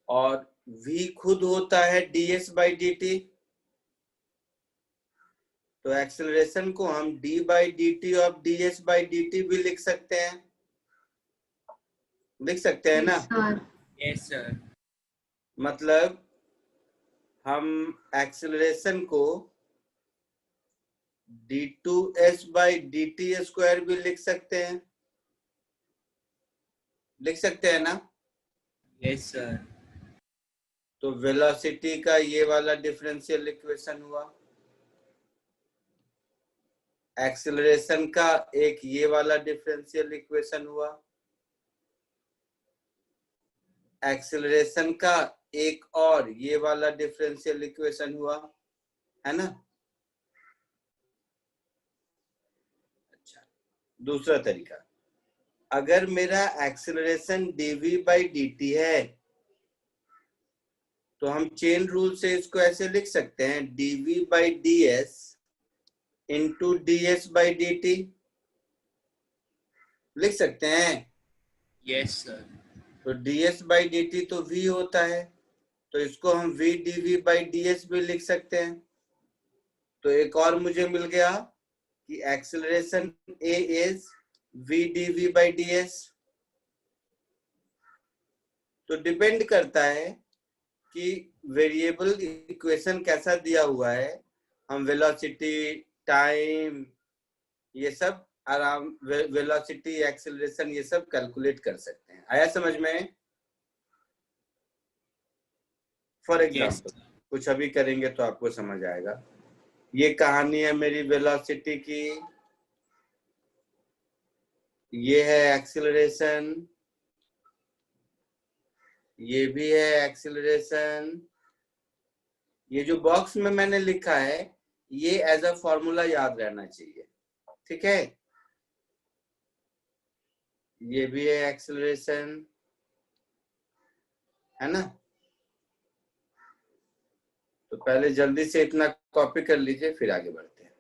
और v खुद होता है ds/dt, तो एक्सेलरेशन को हम d/dt ऑफ ds/dt भी लिख सकते हैं। लिख सकते हैं ना? Sir yes sir. मतलब हम एक्सेलरेशन को d2s/dt² भी लिख सकते हैं। लिख सकते हैं ना? Yes sir. तो वेलोसिटी का ये वाला डिफरेंशियल इक्वेशन हुआ, एक्सेलरेशन का एक ये वाला डिफरेंशियल इक्वेशन हुआ, एक्सेलरेशन का एक और ये वाला डिफरेंशियल इक्वेशन हुआ, है ना? अच्छा, दूसरा तरीका, अगर मेरा एक्सेलरेशन dv/dt है तो हम चेन रूल से इसको ऐसे लिख सकते हैं, dv/ds इंटू ds/dt। लिख सकते हैं? Yes sir. तो ds/dt तो v होता है, तो इसको हम v dv/ds भी लिख सकते हैं। तो एक और मुझे मिल गया कि acceleration a is v dv/ds। तो डिपेंड करता है कि वेरिएबल इक्वेशन कैसा दिया हुआ है, हम वेलोसिटी, टाइम, ये सब आराम, वेलोसिटी, एक्सेलरेशन, ये सब कैलकुलेट कर सकते हैं। आया समझ में? फॉर एग्जाम्पल कुछ अभी करेंगे तो आपको समझ आएगा। ये कहानी है मेरी वेलोसिटी की, ये है एक्सेलरेशन, ये भी है एक्सेलरेशन। ये जो बॉक्स में मैंने लिखा है ये एज अ फॉर्मूला याद रहना चाहिए, ठीक है? ये भी है एक्सेलरेशन, है ना? तो पहले जल्दी से इतना कॉपी कर लीजिए, फिर आगे बढ़ते हैं।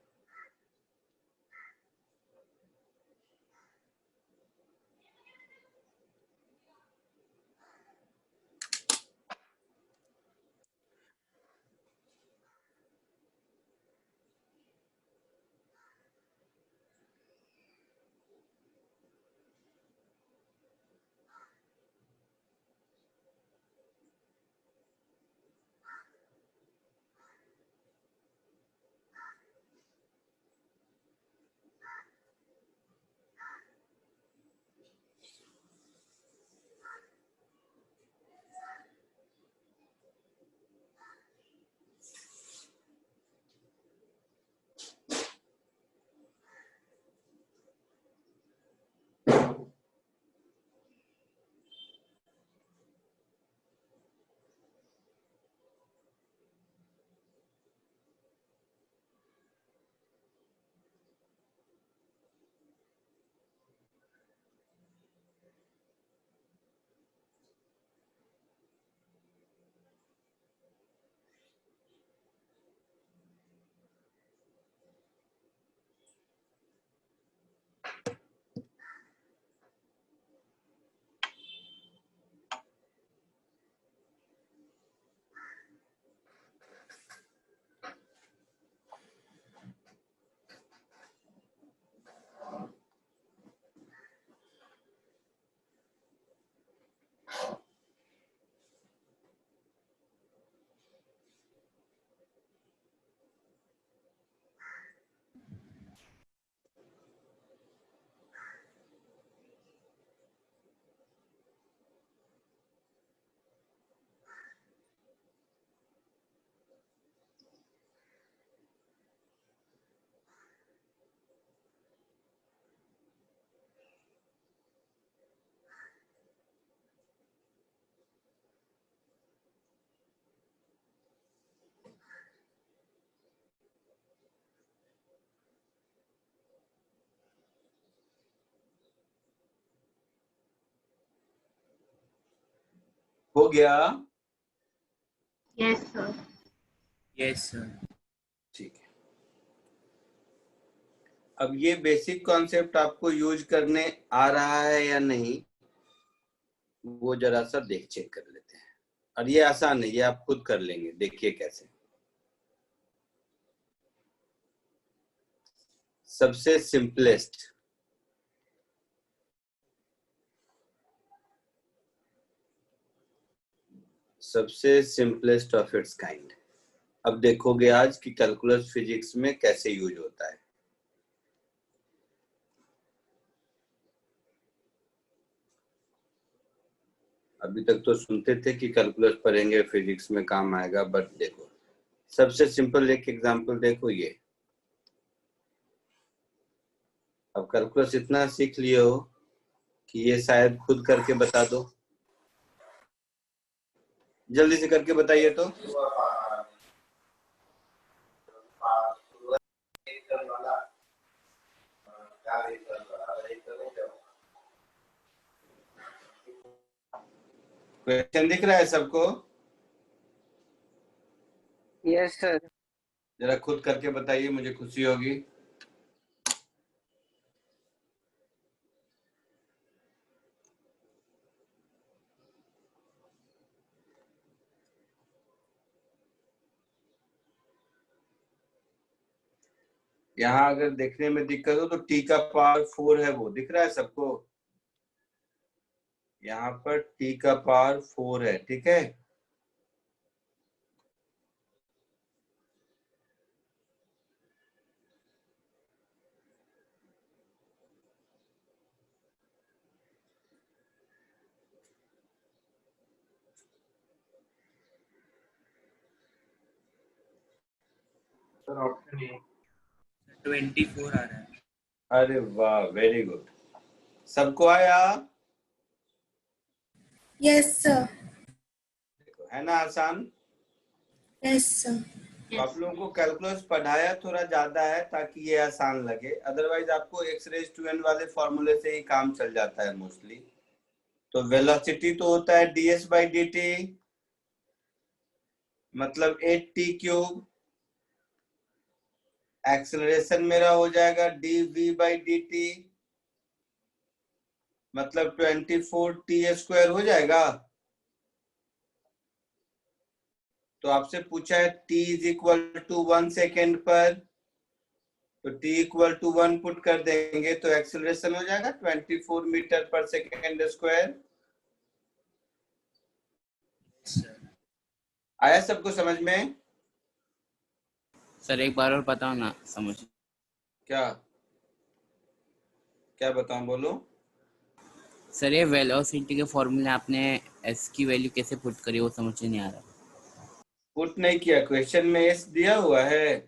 हो गया? Yes sir. Yes sir. ठीक है। अब ये बेसिक कॉन्सेप्ट आपको यूज करने आ रहा है या नहीं, वो जरा सा चेक कर लेते हैं। और ये आसान है, ये आप खुद कर लेंगे, देखिए कैसे। सबसे सिंपलेस्ट ऑफ इट्स काइंड। अब देखोगे आज कि कैलकुलस फिजिक्स में कैसे यूज होता है। अभी तक तो सुनते थे कि कैलकुलस पढ़ेंगे फिजिक्स में काम आएगा, बट देखो सबसे सिंपल एक एग्जांपल देखो ये। अब कैलकुलस इतना सीख लिए हो कि ये शायद खुद करके बता दो, जल्दी से करके बताइए तो। क्वेश्चन दिख रहा है सबको? Yes sir. जरा खुद करके बताइए, मुझे खुशी होगी। यहाँ अगर देखने में दिक्कत हो तो t का पावर 4 है, वो दिख रहा है सबको? यहाँ पर t का पावर 4 है, ठीक है। सर ऑप्शन ए 24 आ रहा है। अरे वाह, वेरी गुड। सबको आया? Yes sir. देखो है ना आसान। Yes sir. तो आप लोगों को कैलकुलस पढ़ाया थोड़ा ज्यादा है ताकि ये आसान लगे, अदरवाइज आपको x⁻n वाले फॉर्मूले से ही काम चल जाता है मोस्टली। तो वेलोसिटी तो होता है ds/dt, मतलब 8t³। एक्सेलरेशन मेरा हो जाएगा dv/dt, मतलब 24t² हो जाएगा। तो आपसे पूछा है t = 1 सेकेंड पर, तो t = 1 पुट कर देंगे तो एक्सेलरेशन हो जाएगा 24 मीटर/सेकेंड²। आया सबको समझ में? सर एक बार और बताओ ना, समझ। क्या क्या बताऊं, बोलो। सर ये वेलोसिटी के फॉर्मूले आपने s की वैल्यू कैसे पुट करी, वो समझ नहीं आ रहा। पुट नहीं किया, क्वेश्चन में s दिया हुआ है।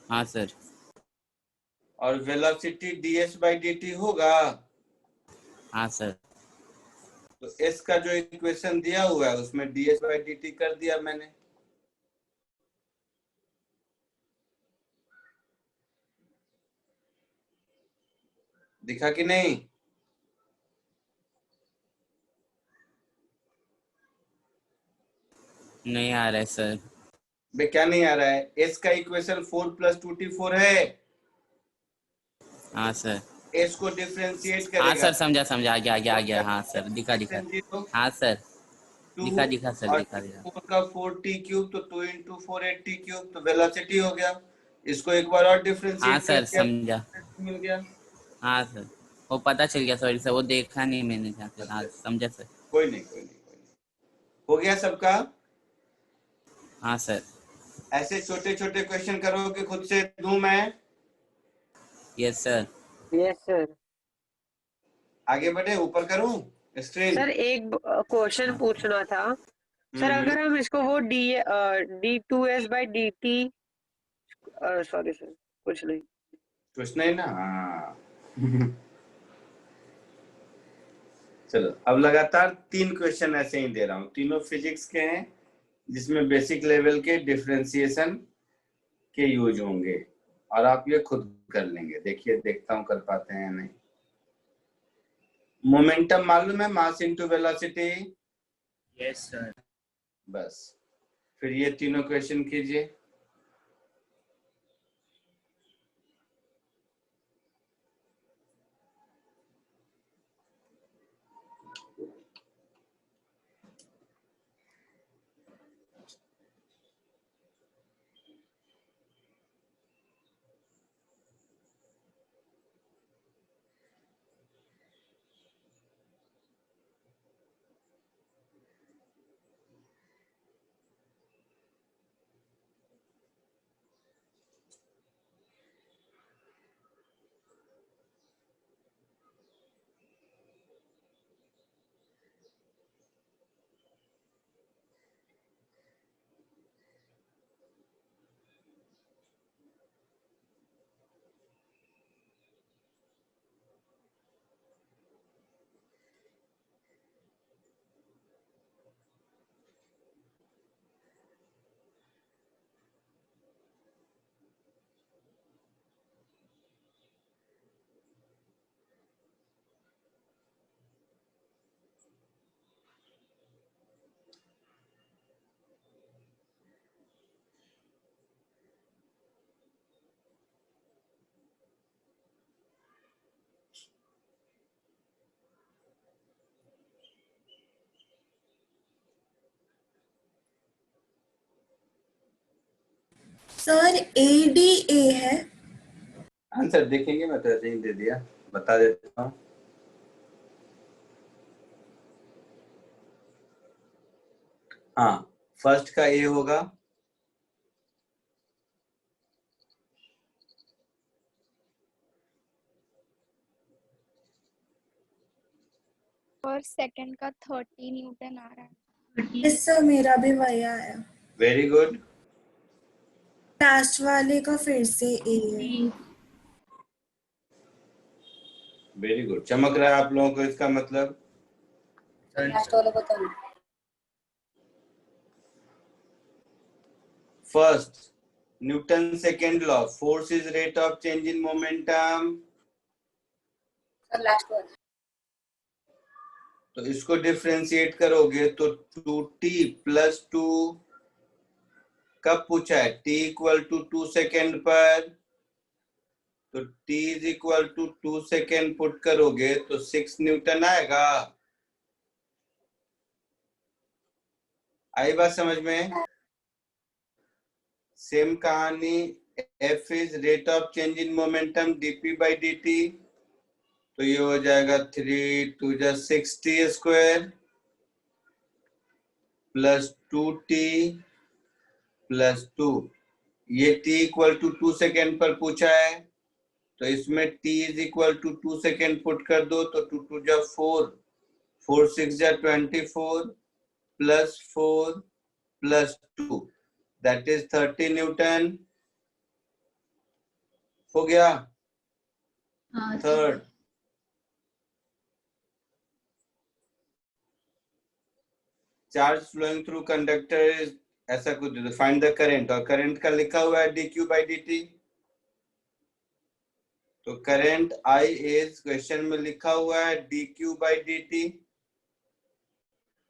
हाँ सर। और वेलोसिटी ds/dt होगा। हाँ सर। तो s का जो इक्वेशन दिया हुआ है उसमें ds/dt कर दिया मैंने। दिखा कि नहीं? नहीं आ रहा है सर। बे क्या नहीं आ रहा है? s का इक्वेशन 4 + 2t4 है। हाँ सर। s को डिफरेंशिएट करेगा। हाँ सर, समझा समझा, आ गया। हाँ सर, दिखा। हाँ सर, दिखा सर, और दिखा। 4 का 4t³ तो 2 × 4 8t³, तो वेलोसिटी हो गया। इसको एक बार और डिफरेंशिएट हाँ सर, कर दिया, समझा। मिल गया। हाँ सर, वो पता चल गया, सॉरी सर, वो देखा नहीं मैंने जहाँ से। हाँ समझा सर। कोई नहीं। हो गया सबका? हाँ सर। ऐसे छोटे छोटे क्वेश्चन करोगे खुद से दूं मैं? Yes sir. Yes sir. आगे बढ़े, ऊपर करूं स्क्रीन? सर एक क्वेश्चन पूछना था सर। अगर हम इसको वो d2s/dt, सॉरी सर, कुछ नहीं। कुछ नहीं ना? हाँ। चलो अब लगातार 3 क्वेश्चन ऐसे ही दे रहा हूँ, तीनों फिजिक्स के हैं, जिसमें बेसिक लेवल के डिफरेंशिएशन के यूज होंगे और आप ये खुद कर लेंगे। देखिए, देखता हूँ कर पाते हैं या नहीं। मोमेंटम मालूम है, mass into velocity. Yes sir. बस फिर ये तीनों क्वेश्चन कीजिए। सर ADA है। आंसर देखेंगे, मैं तो ऐसे ही दे दिया, बता देता हूँ। हाँ, फर्स्ट का ए होगा, और सेकंड का 30 न्यूटन आ रहा है। यस सर, मेरा भी वही आया। Very good. लास्ट वाले का फिर से A है। वेरी गुड, चमक रहा है आप लोगों को इसका मतलब। लास्ट वाला बताओ। First, Newton second law, force is rate of change in momentum. Sir last वाला। तो इसको डिफरेंशिएट करोगे तो 2t प्लस 2 कब पूछा है? t इक्वल टू 2 सेकेंड पर, तो t is equal to 2 second put करोगे तो 6 न्यूटन आएगा। आई बात समझ में? सेम कहानी, f is rate of change in momentum dp by dt, तो ये हो जाएगा 3 2 जा 6t square plus 2t plus 2। ये t इक्वल टू 2 सेकेंड पर पूछा है, तो इसमें t is equal to 2 second put कर दो, तो 2 2 जा 4, 4 6 जा 24 plus 4 plus 2, that is 30 newton. हो गया। हाँ sir. Third, charge flowing through conductor is, ऐसा कुछ दे दो, फाइंड द करंट, और करंट का लिखा हुआ है dq बाई dt, तो करंट I इज, क्वेश्चन में लिखा हुआ है dq बाई dt,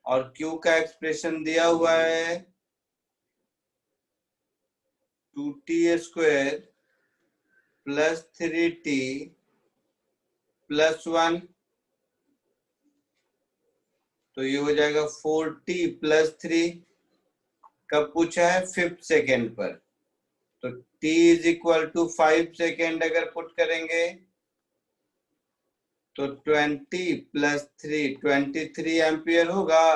और q का एक्सप्रेशन दिया हुआ है 2t square plus 3t plus 1, तो ये हो जाएगा 4t प्लस 3, कब पूछा है? 5th सेकेंड पर, तो t is equal to 5 second अगर पुट करेंगे तो 20 प्लस 3 23 एम्पियर होगा।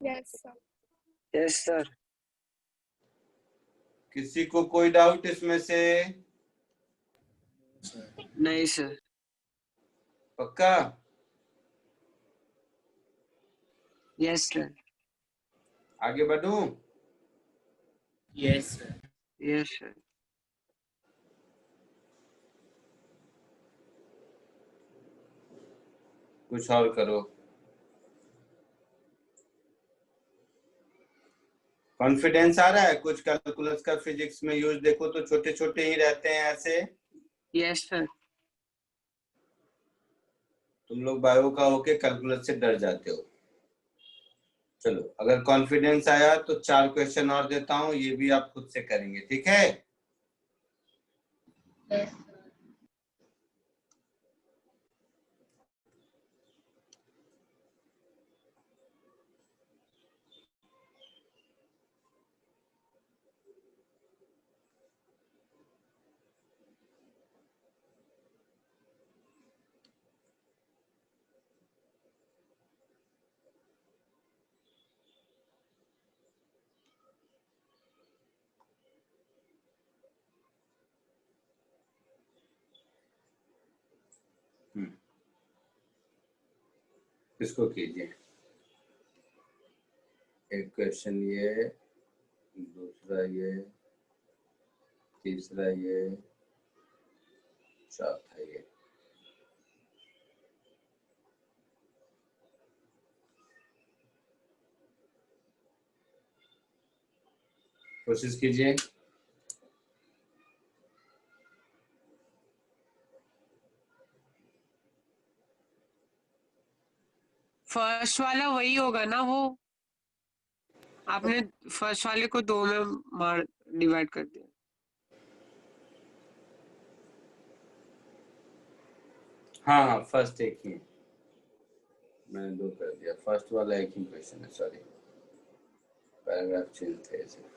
Yes sir. Yes sir. किसी को कोई डाउट इसमें से? नहीं सर। पक्का? Yes sir. आगे बढ़ूं? Yes sir. Yes sir. कुछ और करो। कॉन्फिडेंस आ रहा है? कुछ कैलकुलस का फिजिक्स में यूज देखो तो छोटे छोटे ही रहते हैं ऐसे। Yes sir. तुम लोग बायो का होके कैलकुलस से डर जाते हो। चलो, अगर कॉन्फिडेंस आया तो 4 क्वेश्चन और देता हूँ, ये भी आप खुद से करेंगे, ठीक है? यस इसको कीजिए। एक क्वेश्चन ये, दूसरा ये, तीसरा ये, चौथा ये। कोशिश कीजिए। फर्स्ट वाला वही होगा ना, वो आपने फर्स्ट वाले को 2 में मार डिवाइड कर दिया। हाँ हाँ, फर्स्ट एक ही, मैंने 2 कर दिया। फर्स्ट वाला एक ही क्वेश्चन है, सॉरी, पैराग्राफ चेंज थे ऐसे।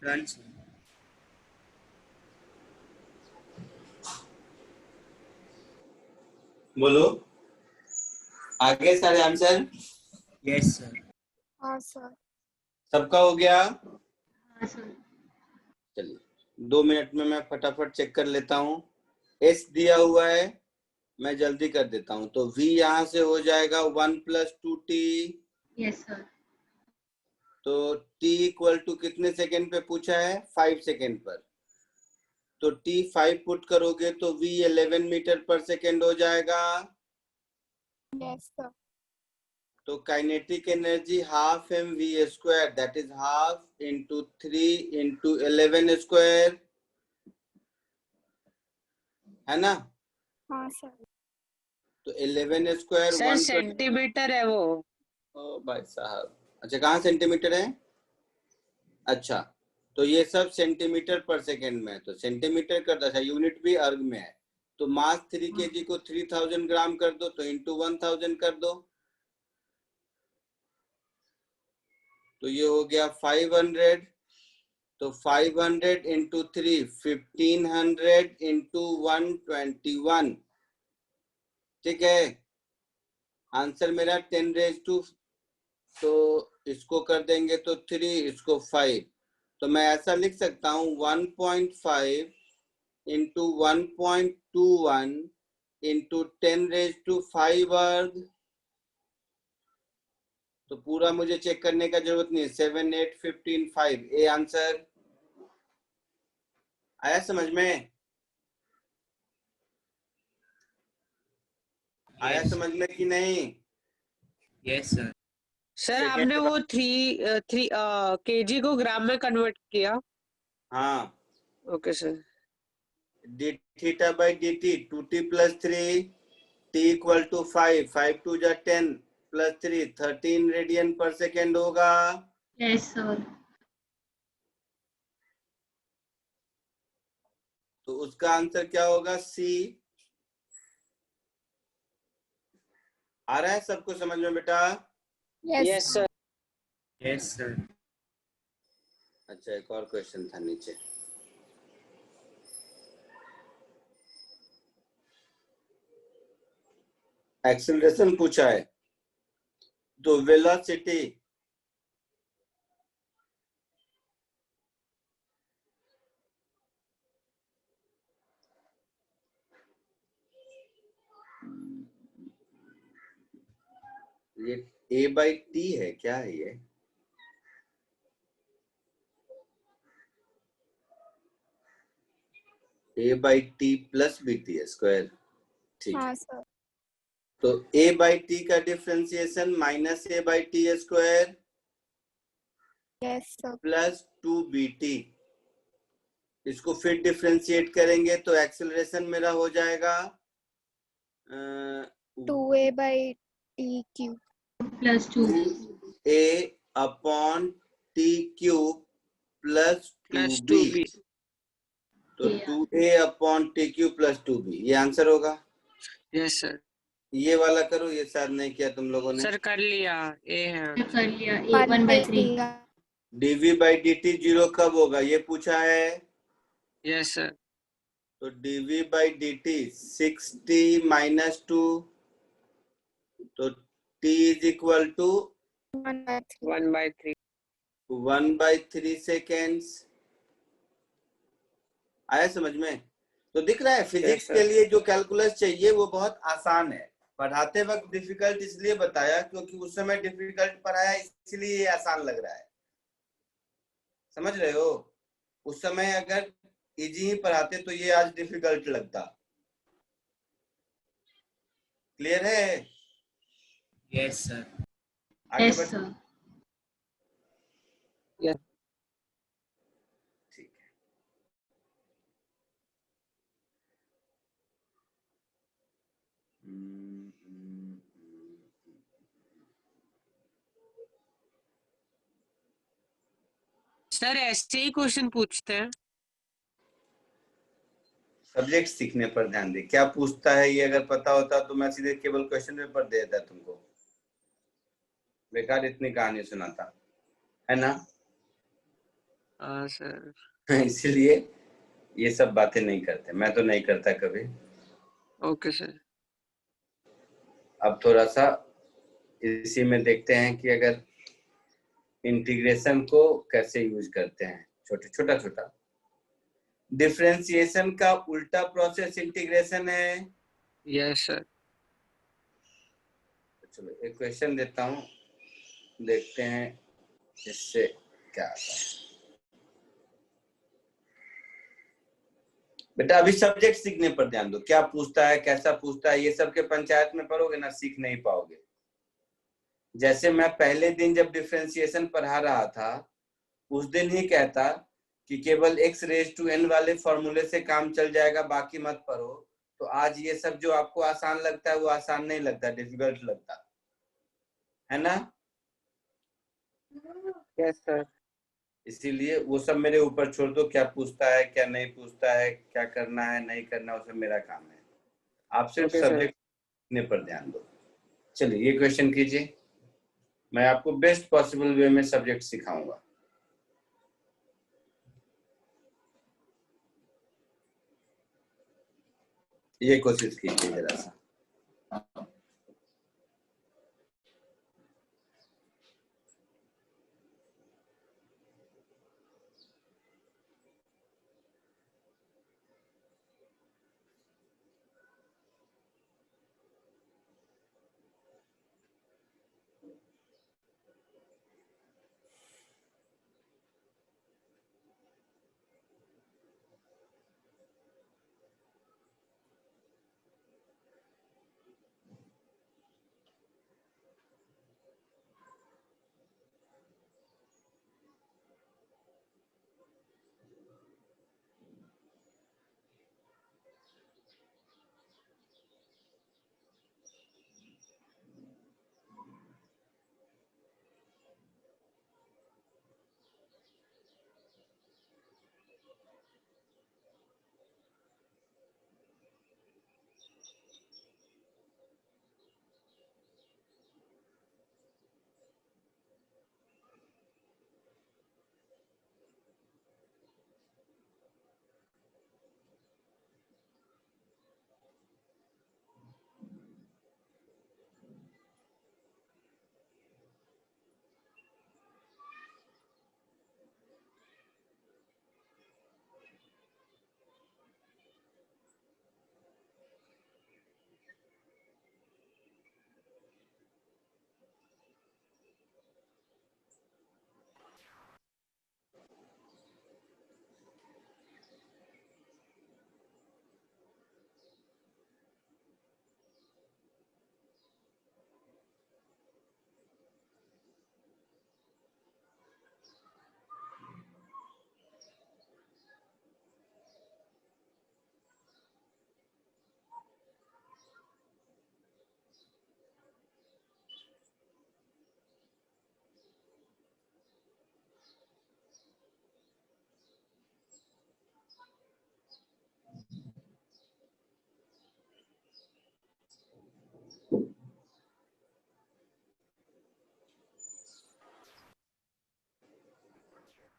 Run sir. बोलो आगे सारे आंसर। Yes sir. हाँ सर। सबका हो गया? हाँ सर। चलिए 2 मिनट में मैं फटाफट चेक कर लेता हूँ। एस दिया हुआ है, मैं जल्दी कर देता हूँ। तो v यहाँ से हो जाएगा 1 + 2t। Yes sir. तो t इक्वल टू कितने सेकेंड पे पूछा है? 5 सेकेंड पर। तो t 5 पुट करोगे तो v 11 मीटर पर सेकेंड हो जाएगा। Yes sir. तो kinetic energy half mv², that is half into 3 into 11 square, है ना? हाँ सर। तो 11 स्क्वायर सर सेंटीमीटर है वो। ओ भाई साहब, अच्छा कहाँ सेंटीमीटर है? अच्छा तो ये सब सेंटीमीटर पर सेकेंड में है, तो सेंटीमीटर कर दो। अच्छा यूनिट भी अर्ग में है, तो मास 3 kg को 3000 ग्राम कर दो, तो इंटू 1000 कर दो। तो ये हो गया 500। तो 500 इंटू 3 1500 इंटू 121। ठीक है, आंसर मेरा 10⁻²। तो इसको कर देंगे तो 3, इसको 5। तो मैं ऐसा लिख सकता हूँ 1.5 इंटू 1.21 इंटू 10⁻5 वर्ग। तो पूरा मुझे चेक करने का जरूरत नहीं है। 7 8 15 5 ए आंसर। आया समझ में? आया समझ में कि नहीं? Yes sir. सर Second आपने वो 3 kg को ग्राम में कन्वर्ट किया? हाँ। Okay sir. d theta by dt 2t + 3 t equal to 5 5 2 जा 10 + 3 13 रेडियन पर सेकेंड होगा। Yes sir. तो उसका आंसर क्या होगा? सी। आ रहा है सबको समझ में बेटा? Yes sir. Yes sir. अच्छा एक और क्वेश्चन था नीचे। एक्सेलरेशन पूछा है, तो वेलोसिटी ये a/t है, क्या है ये? a/t + bt²। ठीक है, हाँ सर। तो a/t का differentiation -a/t² yes sir. Plus 2bt। इसको फिर डिफरेंशिएट करेंगे तो एक्सेलरेशन मेरा हो जाएगा 2a/t³ plus 2 2a/t³ plus plus 2b। 2b। तो 2a/t³ प्लस 2b, ये आंसर होगा। Yes sir. ये वाला करो, ये शायद नहीं किया तुम लोगों ने। सर कर लिया, ए है। कर लिया। ए 1/3। dv/dt 0 कब होगा ये पूछा है। Yes sir. तो dv/dt 60 - 2, तो t is equal to 1/3। 1/3 seconds. आया समझ में? तो दिख रहा है फिजिक्स sir. के लिए जो कैलकुलस चाहिए वो बहुत आसान है। पढ़ाते वक्त डिफिकल्ट इसलिए बताया क्योंकि उस समय डिफिकल्ट पढ़ाया, इसलिए ये आसान लग रहा है। समझ रहे हो? उस समय अगर इजी ही पढ़ाते तो ये आज डिफिकल्ट लगता। क्लियर है? Yes sir. आगे यस बढ़। सर। यस। ठीक है। सर ऐसे ही क्वेश्चन पूछते हैं। सब्जेक्ट सीखने पर ध्यान दे, क्या पूछता है ये अगर पता होता तो मैं सीधे केवल क्वेश्चन पेपर दे देता तुमको, बेकार इतनी कहानी सुनाता, है ना? हाँ सर। इसलिए ये सब बातें नहीं करते, मैं तो नहीं करता कभी। Okay sir. अब थोड़ा सा इसी में देखते हैं कि अगर इंटीग्रेशन को कैसे यूज करते हैं। छोटा छोटा डिफरेंशिएशन का उल्टा प्रोसेस इंटीग्रेशन है। Yes sir. चलो एक क्वेश्चन देता हूँ, देखते हैं इससे क्या आता है। बेटा अभी सब्जेक्ट सीखने पर ध्यान दो, क्या पूछता है कैसा पूछता है, ये सब के पंचायत में पढ़ोगे ना सीख नहीं पाओगे। जैसे मैं पहले दिन जब डिफरेंशिएशन पढ़ा रहा था उस दिन ही कहता कि केवल x रेज टू n वाले फॉर्मूले से काम चल जाएगा, बाकी मत पढ़ो। तो आज ये सब जो आपको आसान लगता है वो आसान नहीं लगता, डिफिकल्ट लगता है ना। Yes sir. इसीलिए वो सब मेरे ऊपर छोड़ दो, क्या पूछता है क्या नहीं पूछता है, क्या करना है नहीं करना, वो सब मेरा काम है। आप सिर्फ Okay, sir. सब्जेक्ट सीखने पर ध्यान दो। चलिए ये क्वेश्चन कीजिए, मैं आपको बेस्ट पॉसिबल वे में सब्जेक्ट सिखाऊंगा। ये कोशिश कीजिए जरा सा।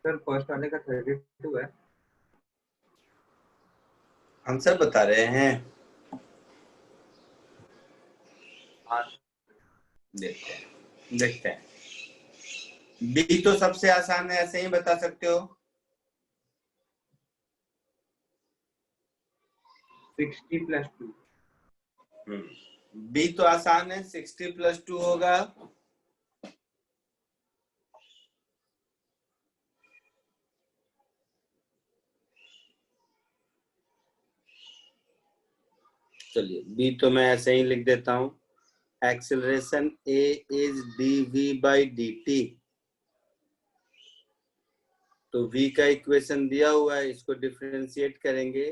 सर फर्स्ट वाले का 32 है। आंसर बता रहे हैं, देखते हैं। बी तो सबसे आसान है, ऐसे ही बता सकते हो। 60 + 2। बी तो आसान है, 60 + 2 होगा। चलिए बी तो मैं ऐसे ही लिख देता हूं, एक्सेलरेशन ए इज dv/dt। तो v का इक्वेशन दिया हुआ है, इसको डिफरेंशिएट करेंगे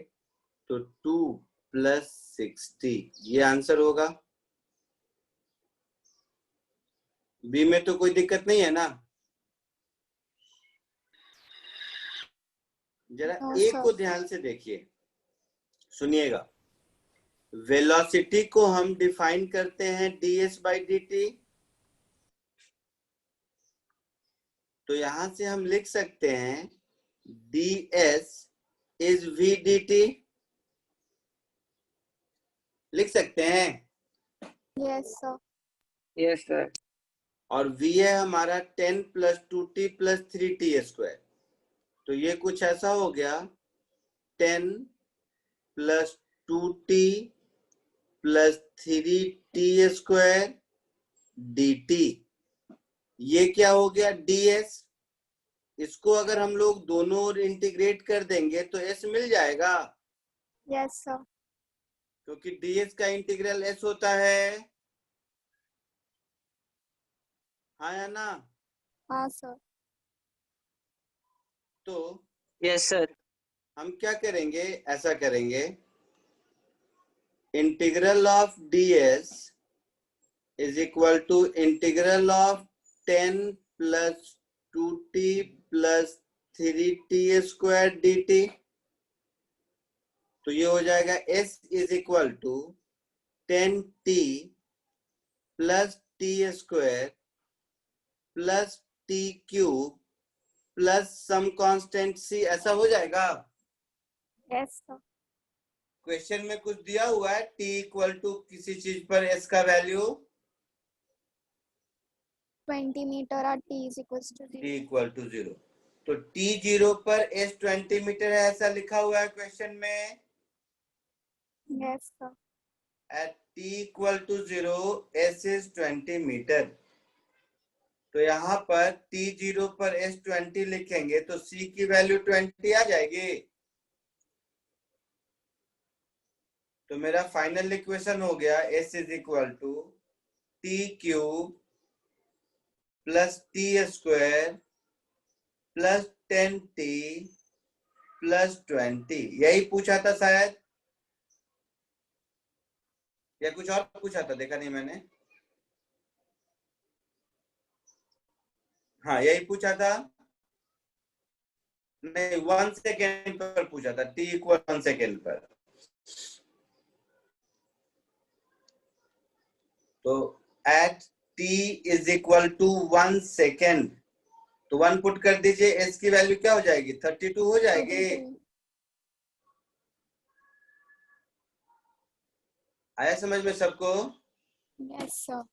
तो 2 + 60 ये आंसर होगा। बी में तो कोई दिक्कत नहीं है ना। जरा ए को ध्यान से देखिए, सुनिएगा। वेलोसिटी को हम डिफाइन करते हैं ds/dt। तो यहां से हम लिख सकते हैं ds is v dt, लिख सकते हैं। Yes sir. Yes sir. और v है हमारा 10 plus 2t plus 3t square, तो ये कुछ ऐसा हो गया 10 plus 2t plus 3t square dt। ये क्या हो गया ds। इसको अगर हम लोग दोनों ओर इंटीग्रेट कर देंगे तो s मिल जाएगा, यस सर। क्योंकि ds का इंटीग्रल s होता है। हाँ या ना? हाँ सर। तो यस सर। हम क्या करेंगे, ऐसा करेंगे integral of ds is equal to integral of 10 plus 2t plus 3t square dt। तो ये हो जाएगा s is equal to 10t plus t square plus t cube plus some constant c, ऐसा हो जाएगा। Yes sir. क्वेश्चन में कुछ दिया हुआ है t इक्वल टू किसी चीज पर s का वैल्यू 20 मीटर और t इज इक्वल टू 0। तो t 0 पर s 20 मीटर है, ऐसा लिखा हुआ है क्वेश्चन में। Yes sir. At t equal to 0 s is 20 metre. तो यहाँ पर t 0 पर s 20 लिखेंगे तो c की वैल्यू 20 आ जाएगी। तो मेरा फाइनल इक्वेशन हो गया s is equal to t cube plus t square plus 10t plus 20। यही पूछा था शायद, या कुछ और पूछा था, देखा नहीं मैंने। हाँ यही पूछा था, नहीं 1 सेकेंड पर पूछा था, t इक्वल 1 सेकेंड पर। तो at t is equal to 1 second, तो 1 पुट कर दीजिए, s की वैल्यू क्या हो जाएगी 32 हो जाएगी। आया समझ में सबको? Yes sir.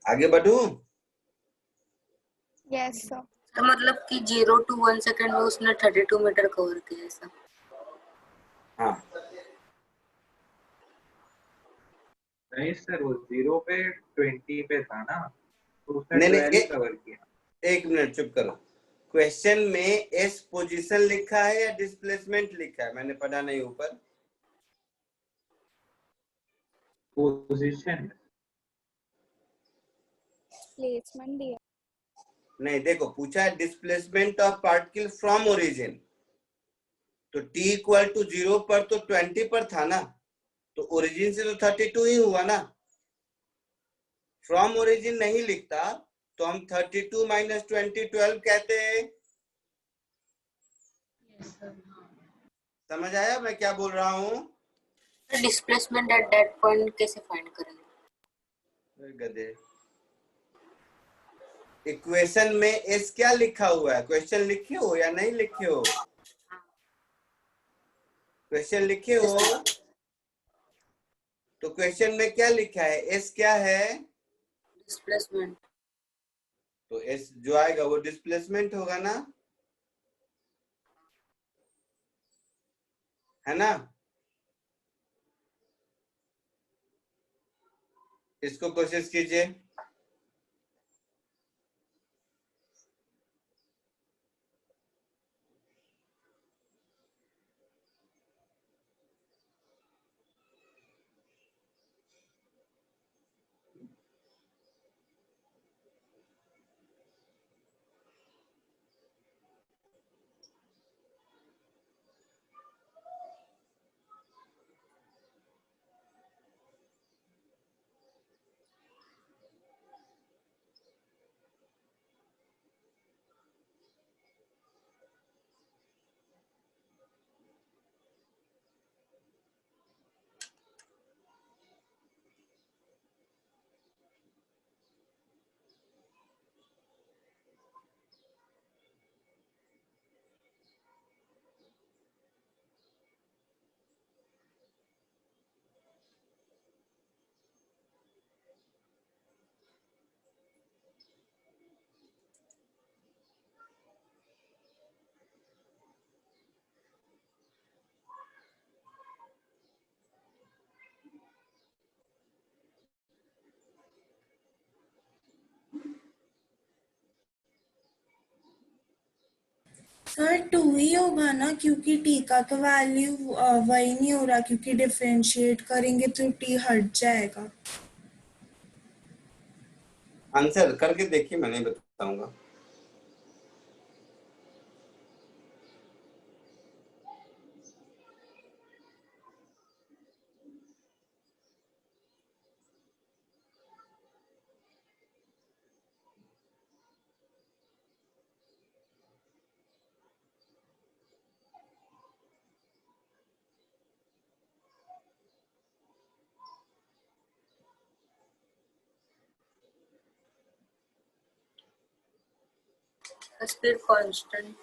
आगे बढ़ू? Yes sir. तो मतलब कि 0 to 1 सेकंड में उसने 32 मीटर कवर किया ऐसा। हाँ नहीं सर, वो 0 पे 20 पे था ना, तो उसने नहीं 12 नहीं, कवर किया। एक मिनट चुप करो। क्वेश्चन में s पोजीशन लिखा है या डिस्प्लेसमेंट लिखा है? मैंने पढ़ा नहीं ऊपर। पोजीशन प्लेसमेंट दिया। नहीं देखो, पूछा है displacement of particle from origin, तो t इक्वल टू 0 पर तो 20 पर था ना, तो ओरिजिन से तो 32 ही हुआ ना। फ्रॉम ओरिजिन नहीं लिखता तो हम 32 माइनस 20 12 कहते हैं। समझ आया मैं क्या बोल रहा हूँ? डिस्प्लेसमेंट एट दैट पॉइंट कैसे फाइंड करेंगे? गधे, इक्वेशन में s क्या लिखा हुआ है? क्वेश्चन लिखे हो या नहीं लिखे हो? क्वेश्चन लिखे हो? तो क्वेश्चन में क्या लिखा है? s क्या है? डिस्प्लेसमेंट। तो s जो आएगा वो डिस्प्लेसमेंट होगा ना, है ना? इसको कोशिश कीजिए। सर 2 ही होगा ना, क्योंकि t का तो वैल्यू वही नहीं हो रहा, क्योंकि डिफरेंशिएट करेंगे तो t हट जाएगा। आंसर करके देखिए, मैं नहीं बताऊंगा। Speed constant.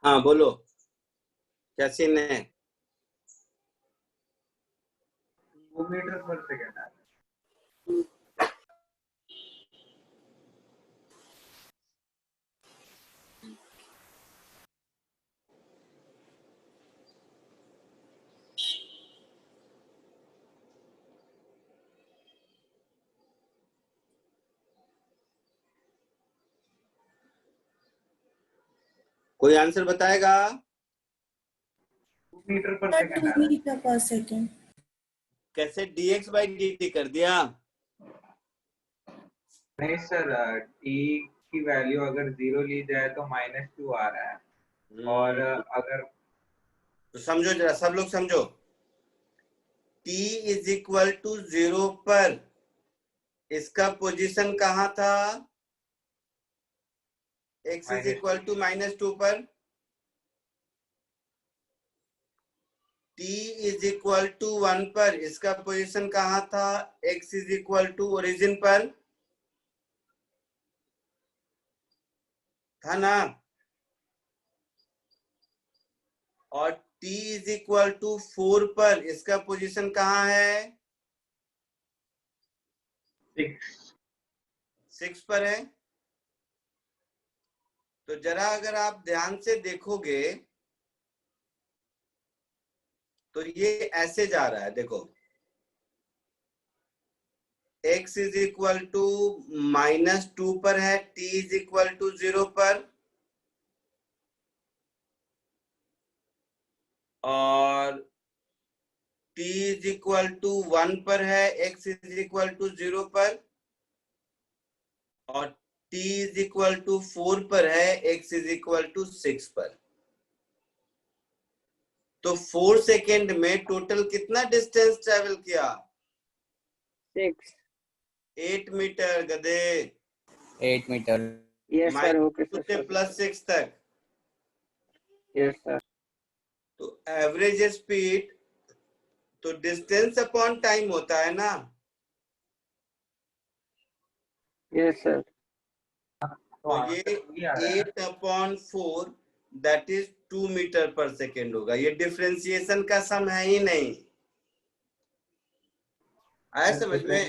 हाँ बोलो, क्या सीन है? 2 मीटर पर सेकेंड है। कोई आंसर बताएगा? 2 मीटर पर सर सेकेंड 2 आ रहा है। Metre per second. कैसे dx by dt कर दिया? नहीं सर, t की वैल्यू अगर 0 ली जाए तो -2 आ रहा है, और अगर तो समझो जरा, सब लोग समझो। t इज इक्वल टू 0 पर इसका पोजीशन कहाँ था? x इज इक्वल टू -2 पर। t इज इक्वल टू 1 पर इसका पोजीशन कहाँ था? x is equal to origin पर था ना। और t इज इक्वल टू 4 पर इसका पोजीशन कहाँ है? 6 पर है। तो जरा अगर आप ध्यान से देखोगे तो ये ऐसे जा रहा है, देखो। x इज इक्वल टू -2 पर है, t इज इक्वल टू 0 पर, और t इज इक्वल टू 1 पर है, x इज इक्वल टू 0 पर, और t इज इक्वल टू 4 पर है, x इज इक्वल टू 6 पर। तो 4 सेकेंड में टोटल कितना डिस्टेंस ट्रेवल किया? 8 मीटर गधे। 8 metre. Yes sir, okay -2 sir. से +6 तक। Yes sir. तो एवरेज स्पीड तो डिस्टेंस अपॉन टाइम होता है ना। Yes sir. तो ये 8/4 that is 2 metre per second होगा। ये डिफरेंशिएशन का सम है ही नहीं। आया समझ में?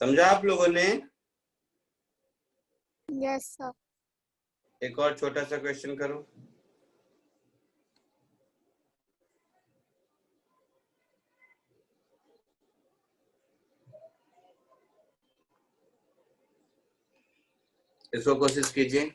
समझा आप लोगों ने? Yes sir. एक और छोटा सा क्वेश्चन करो। इसको कोशिश कीजिए।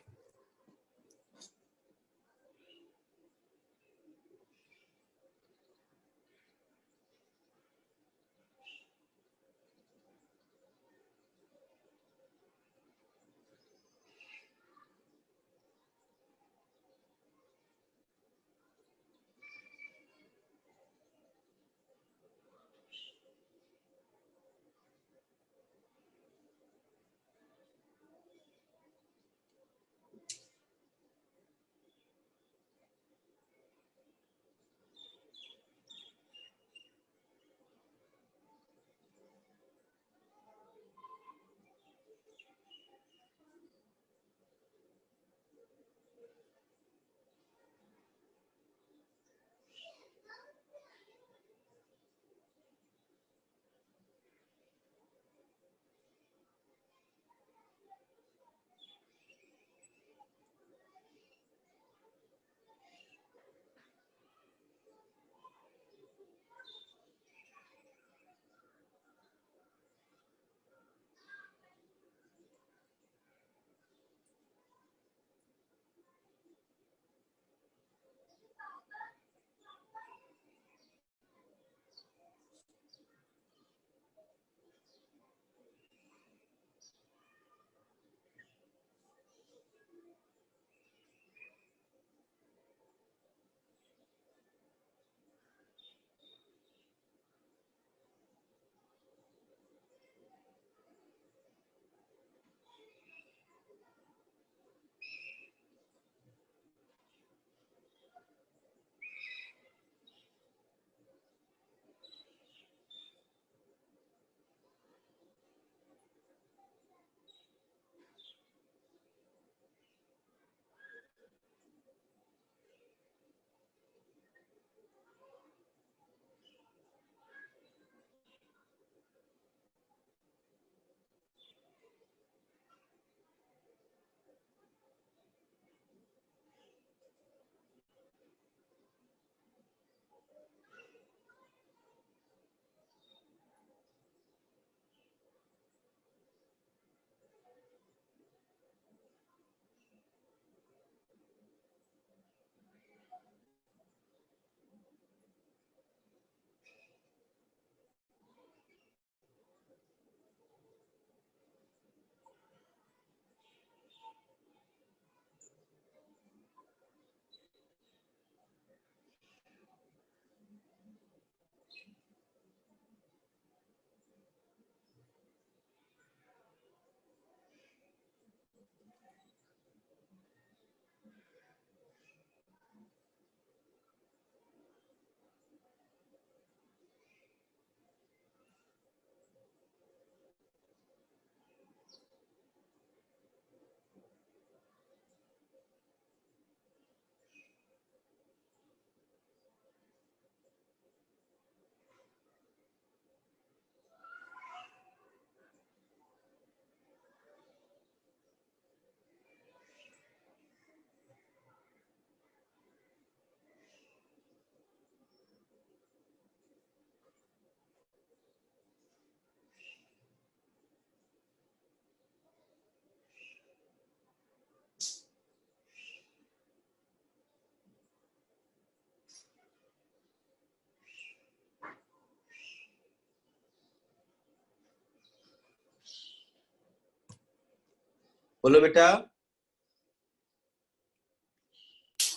बोलो बेटा।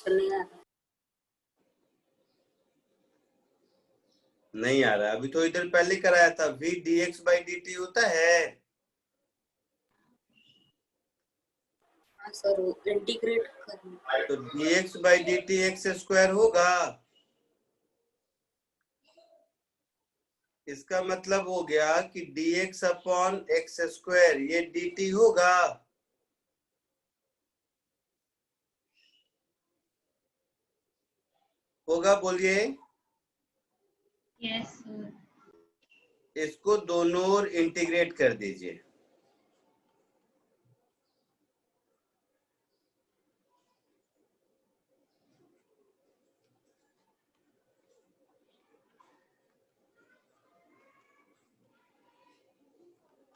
नहीं आ रहा। नहीं आ रहा। अभी तो इधर पहले कराया था। v dx by dt होता है। हाँ सर, वो इंटीग्रेट करना। तो dx by dt x square होगा। इसका मतलब हो गया कि dx अपॉन एक्स स्क्वायर ये dt होगा। होगा बोलिए। Yes, sir. इसको दोनों ओर इंटीग्रेट कर दीजिए।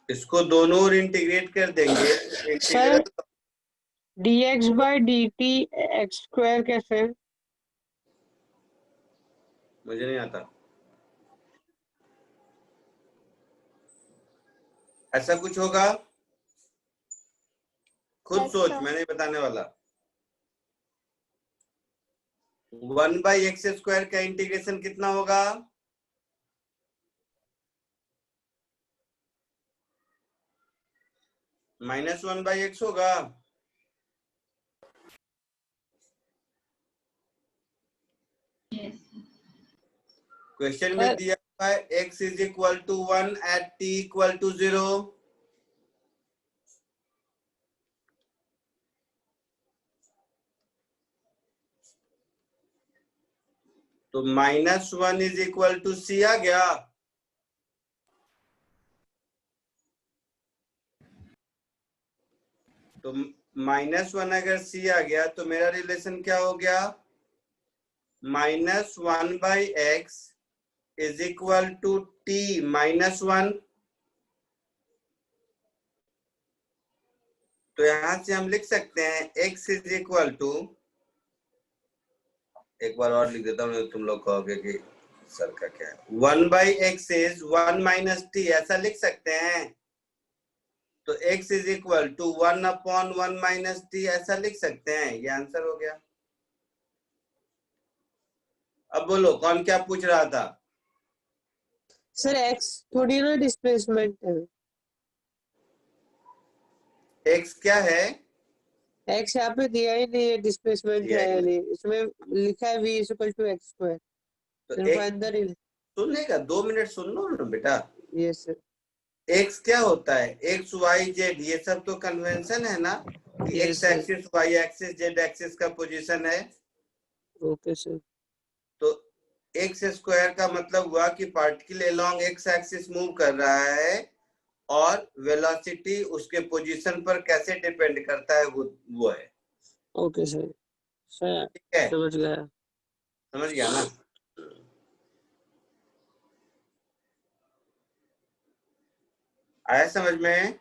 इसको दोनों ओर इंटीग्रेट कर देंगे। Integral dx by dt x square कैसे? मुझे नहीं आता, ऐसा कुछ होगा, खुद सोच, मैं नहीं बताने वाला। 1/x² का इंटीग्रेशन कितना होगा? -1/x होगा। Yes. क्वेश्चन में दिया हुआ है x = 1 at t = 0। तो -1 = c आ गया। तो -1 अगर c आ गया तो मेरा रिलेशन क्या हो गया? -1/x = t -1। तो यहां से हम लिख सकते हैं x = एक बार और लिख देता हूँ, तुम लोग कहोगे कि सर का क्या है। 1/x is 1 - t, ऐसा लिख सकते हैं। तो x = 1/1 - t, ऐसा लिख सकते हैं। ये आंसर हो गया। अब बोलो कौन क्या पूछ रहा था? सर x थोड़ी ना डिस्प्लेसमेंट है। x क्या है? x यहाँ पे दिया ही नहीं है, डिस्प्लेसमेंट दिया है ही या नहीं। नहीं, इसमें लिखा है v = x²। तो सिर्फ x अंदर ही। सुनने का 2 मिनट सुन लो ना बेटा। Yes sir. x क्या होता है? x y z, ये सब तो कन्वेंशन है ना कि Yes, x sir. Axis y axis z axis का पोजीशन है। Okay sir. तो x² का मतलब हुआ कि particle along x axis move कर रहा है और वेलोसिटी उसके पोजीशन पर कैसे डिपेंड करता है वो है। Okay sir. सर ठीक है, समझ गया। समझ गया ना? आया समझ में?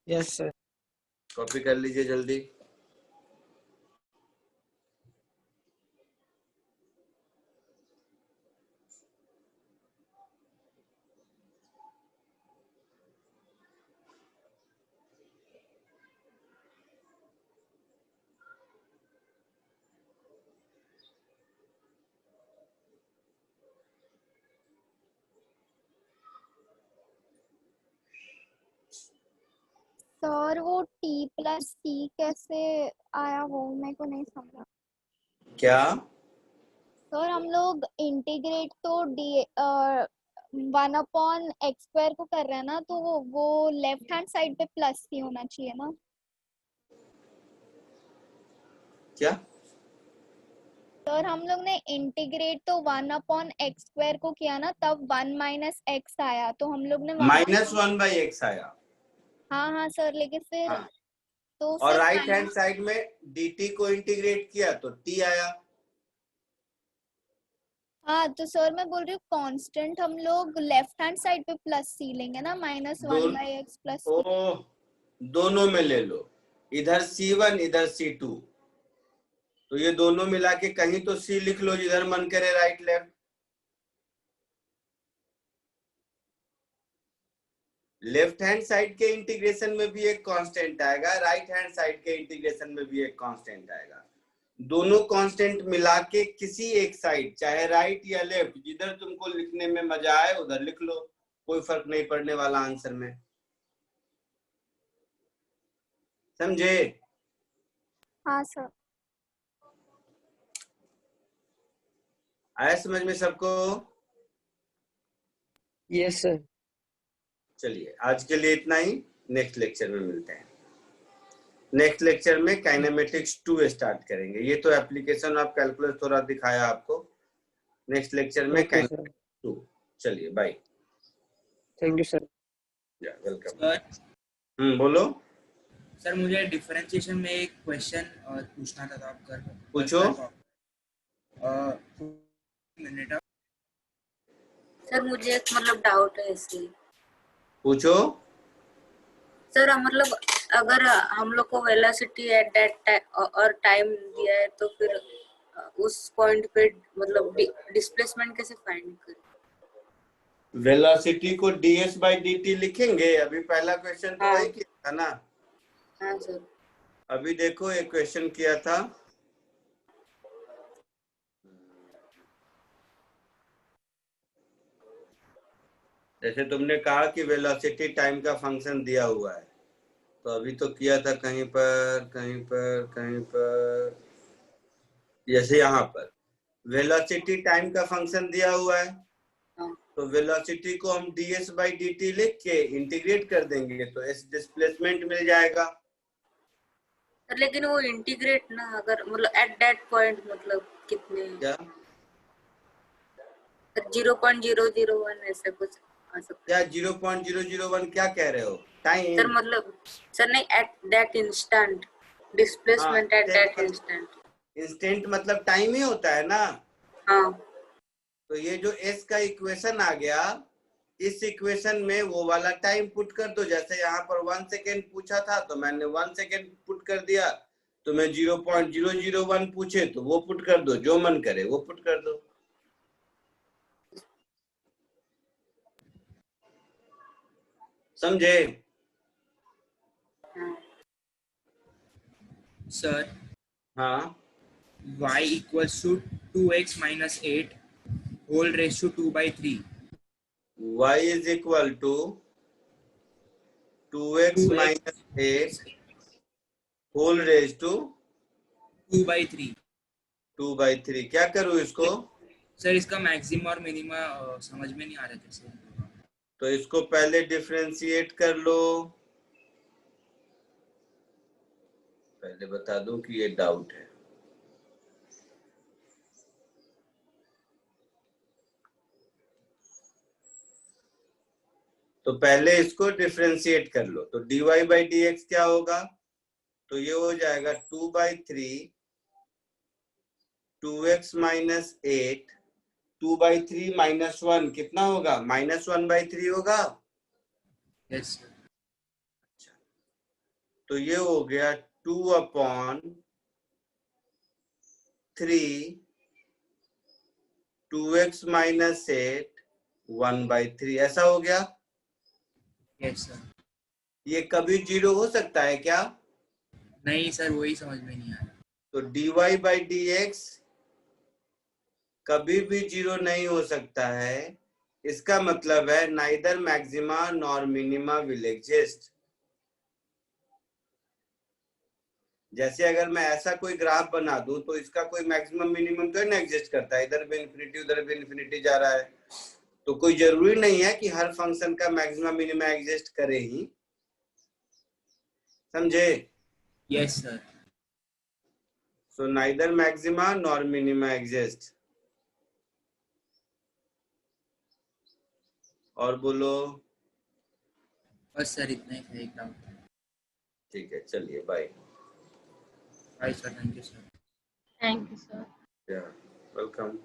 Yes sir. कॉपी कर लीजिए जल्दी। सर वो t + c कैसे आया, वो मेरे को नहीं समझा। क्या? सर हम लोग इंटीग्रेट तो 1/x² को कर रहे हैं ना, तो वो लेफ्ट हैंड साइड पे +c होना चाहिए ना। क्या? सर हम लोग ने इंटीग्रेट तो 1/x² को किया ना, तब 1 - x आया, तो हम लोग ने -1/x आया। हाँ हाँ सर, लेकिन फिर हाँ। तो और सर राइट हैंड साइड में dt को इंटीग्रेट किया तो t आया। हाँ तो सर मैं बोल रही हूँ कांस्टेंट हम लोग लेफ्ट हैंड साइड पे +c लेंगे ना, -1/x + c। ओ, दोनों में ले लो, इधर c1 इधर c2, तो ये दोनों मिला के कहीं तो c लिख लो जिधर मन करे, right left. Left hand side के इंटीग्रेशन में भी एक कांस्टेंट आएगा, राइट हैंड साइड के इंटीग्रेशन में भी एक कांस्टेंट आएगा। दोनों कांस्टेंट मिला के किसी एक साइड, चाहे राइट या लेफ्ट, जिधर तुमको लिखने में मजा आए उधर लिख लो, कोई फर्क नहीं पड़ने वाला आंसर में। समझे? हाँ सर। आया समझ में सबको? Yes sir. चलिए आज के लिए इतना ही, नेक्स्ट लेक्चर में मिलते हैं। नेक्स्ट लेक्चर में काइनेमेटिक्स 2 स्टार्ट करेंगे। ये तो एप्लीकेशन ऑफ कैलकुलस थोड़ा दिखाया आपको, नेक्स्ट लेक्चर में काइनेमेटिक्स 2। चलिए बाय। Thank you sir. या वेलकम। सर बोलो। सर मुझे डिफरेंशिएशन में एक क्वेश्चन पूछना था, तो आप कर पूछो। मिनट। सर मुझे एक मतलब डाउट है इसलिए। पूछो। सर मतलब अगर हम लोग को वेलोसिटी एट दैट और टाइम दिया है तो फिर उस पॉइंट पे मतलब डिस्प्लेसमेंट कैसे फाइंड करें? वेलोसिटी को ds by dt लिखेंगे। अभी पहला क्वेश्चन तो वही किया था ना। हाँ सर। अभी देखो एक क्वेश्चन किया था, जैसे तुमने कहा कि वेलोसिटी टाइम का फंक्शन दिया हुआ है, तो अभी तो किया था कहीं पर, जैसे यहाँ पर वेलोसिटी टाइम का फंक्शन दिया हुआ है, तो वेलोसिटी को हम ds by dt लिख के इंटीग्रेट कर देंगे तो s डिस्प्लेसमेंट मिल जाएगा। लेकिन वो इंटीग्रेट ना अगर मतलब एट दैट पॉइंट मतलब कितने क्या 0.001 ऐसा कुछ आ सकता क्या है? 0.001 क्या कह रहे हो? टाइम सर मतलब सर नहीं at that instant displacement at that instant. Instant मतलब टाइम ही होता है ना। हाँ। तो ये जो s का इक्वेशन आ गया, इस इक्वेशन में वो वाला टाइम पुट कर दो। जैसे यहाँ पर 1 सेकेंड पूछा था तो मैंने 1 सेकेंड पुट कर दिया, तो मैं 0.001 पूछे तो वो पुट कर दो, जो मन करे वो पुट कर दो। समझे? सर हाँ। y equals to 2x minus 8 whole raised to 2 by 3. y is equal to 2x minus 8 whole raised to 2 by 3. 2 by 3। क्या करूँ इसको? सर इसका मैक्सिमा और मिनिमा समझ में नहीं आ रहा कैसे। तो इसको पहले डिफरेंशिएट कर लो। पहले बता दूं कि ये डाउट है। तो पहले इसको डिफरेंशिएट कर लो। तो dy by dx क्या होगा? तो ये हो जाएगा 2 by 3 2x minus 8 2 by 3 minus 1 कितना होगा? -1 by 3 होगा। Yes sir. तो ये हो गया 2/3 2x minus 8 1 by 3 ऐसा हो गया। Yes sir. ये कभी 0 हो सकता है क्या? नहीं सर, वही समझ में नहीं आया। तो dy by dx कभी भी 0 नहीं हो सकता है। इसका मतलब है neither maxima nor minima will exist. जैसे अगर मैं ऐसा कोई ग्राफ बना दूं तो इसका कोई मैक्सिमम मिनिमम तो नहीं एग्जिस्ट करता है। इधर भी इंफिनिटी उधर भी इंफिनिटी जा रहा है, तो कोई जरूरी नहीं है कि हर फंक्शन का मैक्सिमम मिनिमा एग्जिस्ट करे ही। समझे? Yes sir. So neither maxima nor minima exist. और बोलो। बस सर इतना ही था, एक डाउट। ठीक है, चलिए bye. Bye sir, thank you sir. Thank you, sir. Welcome.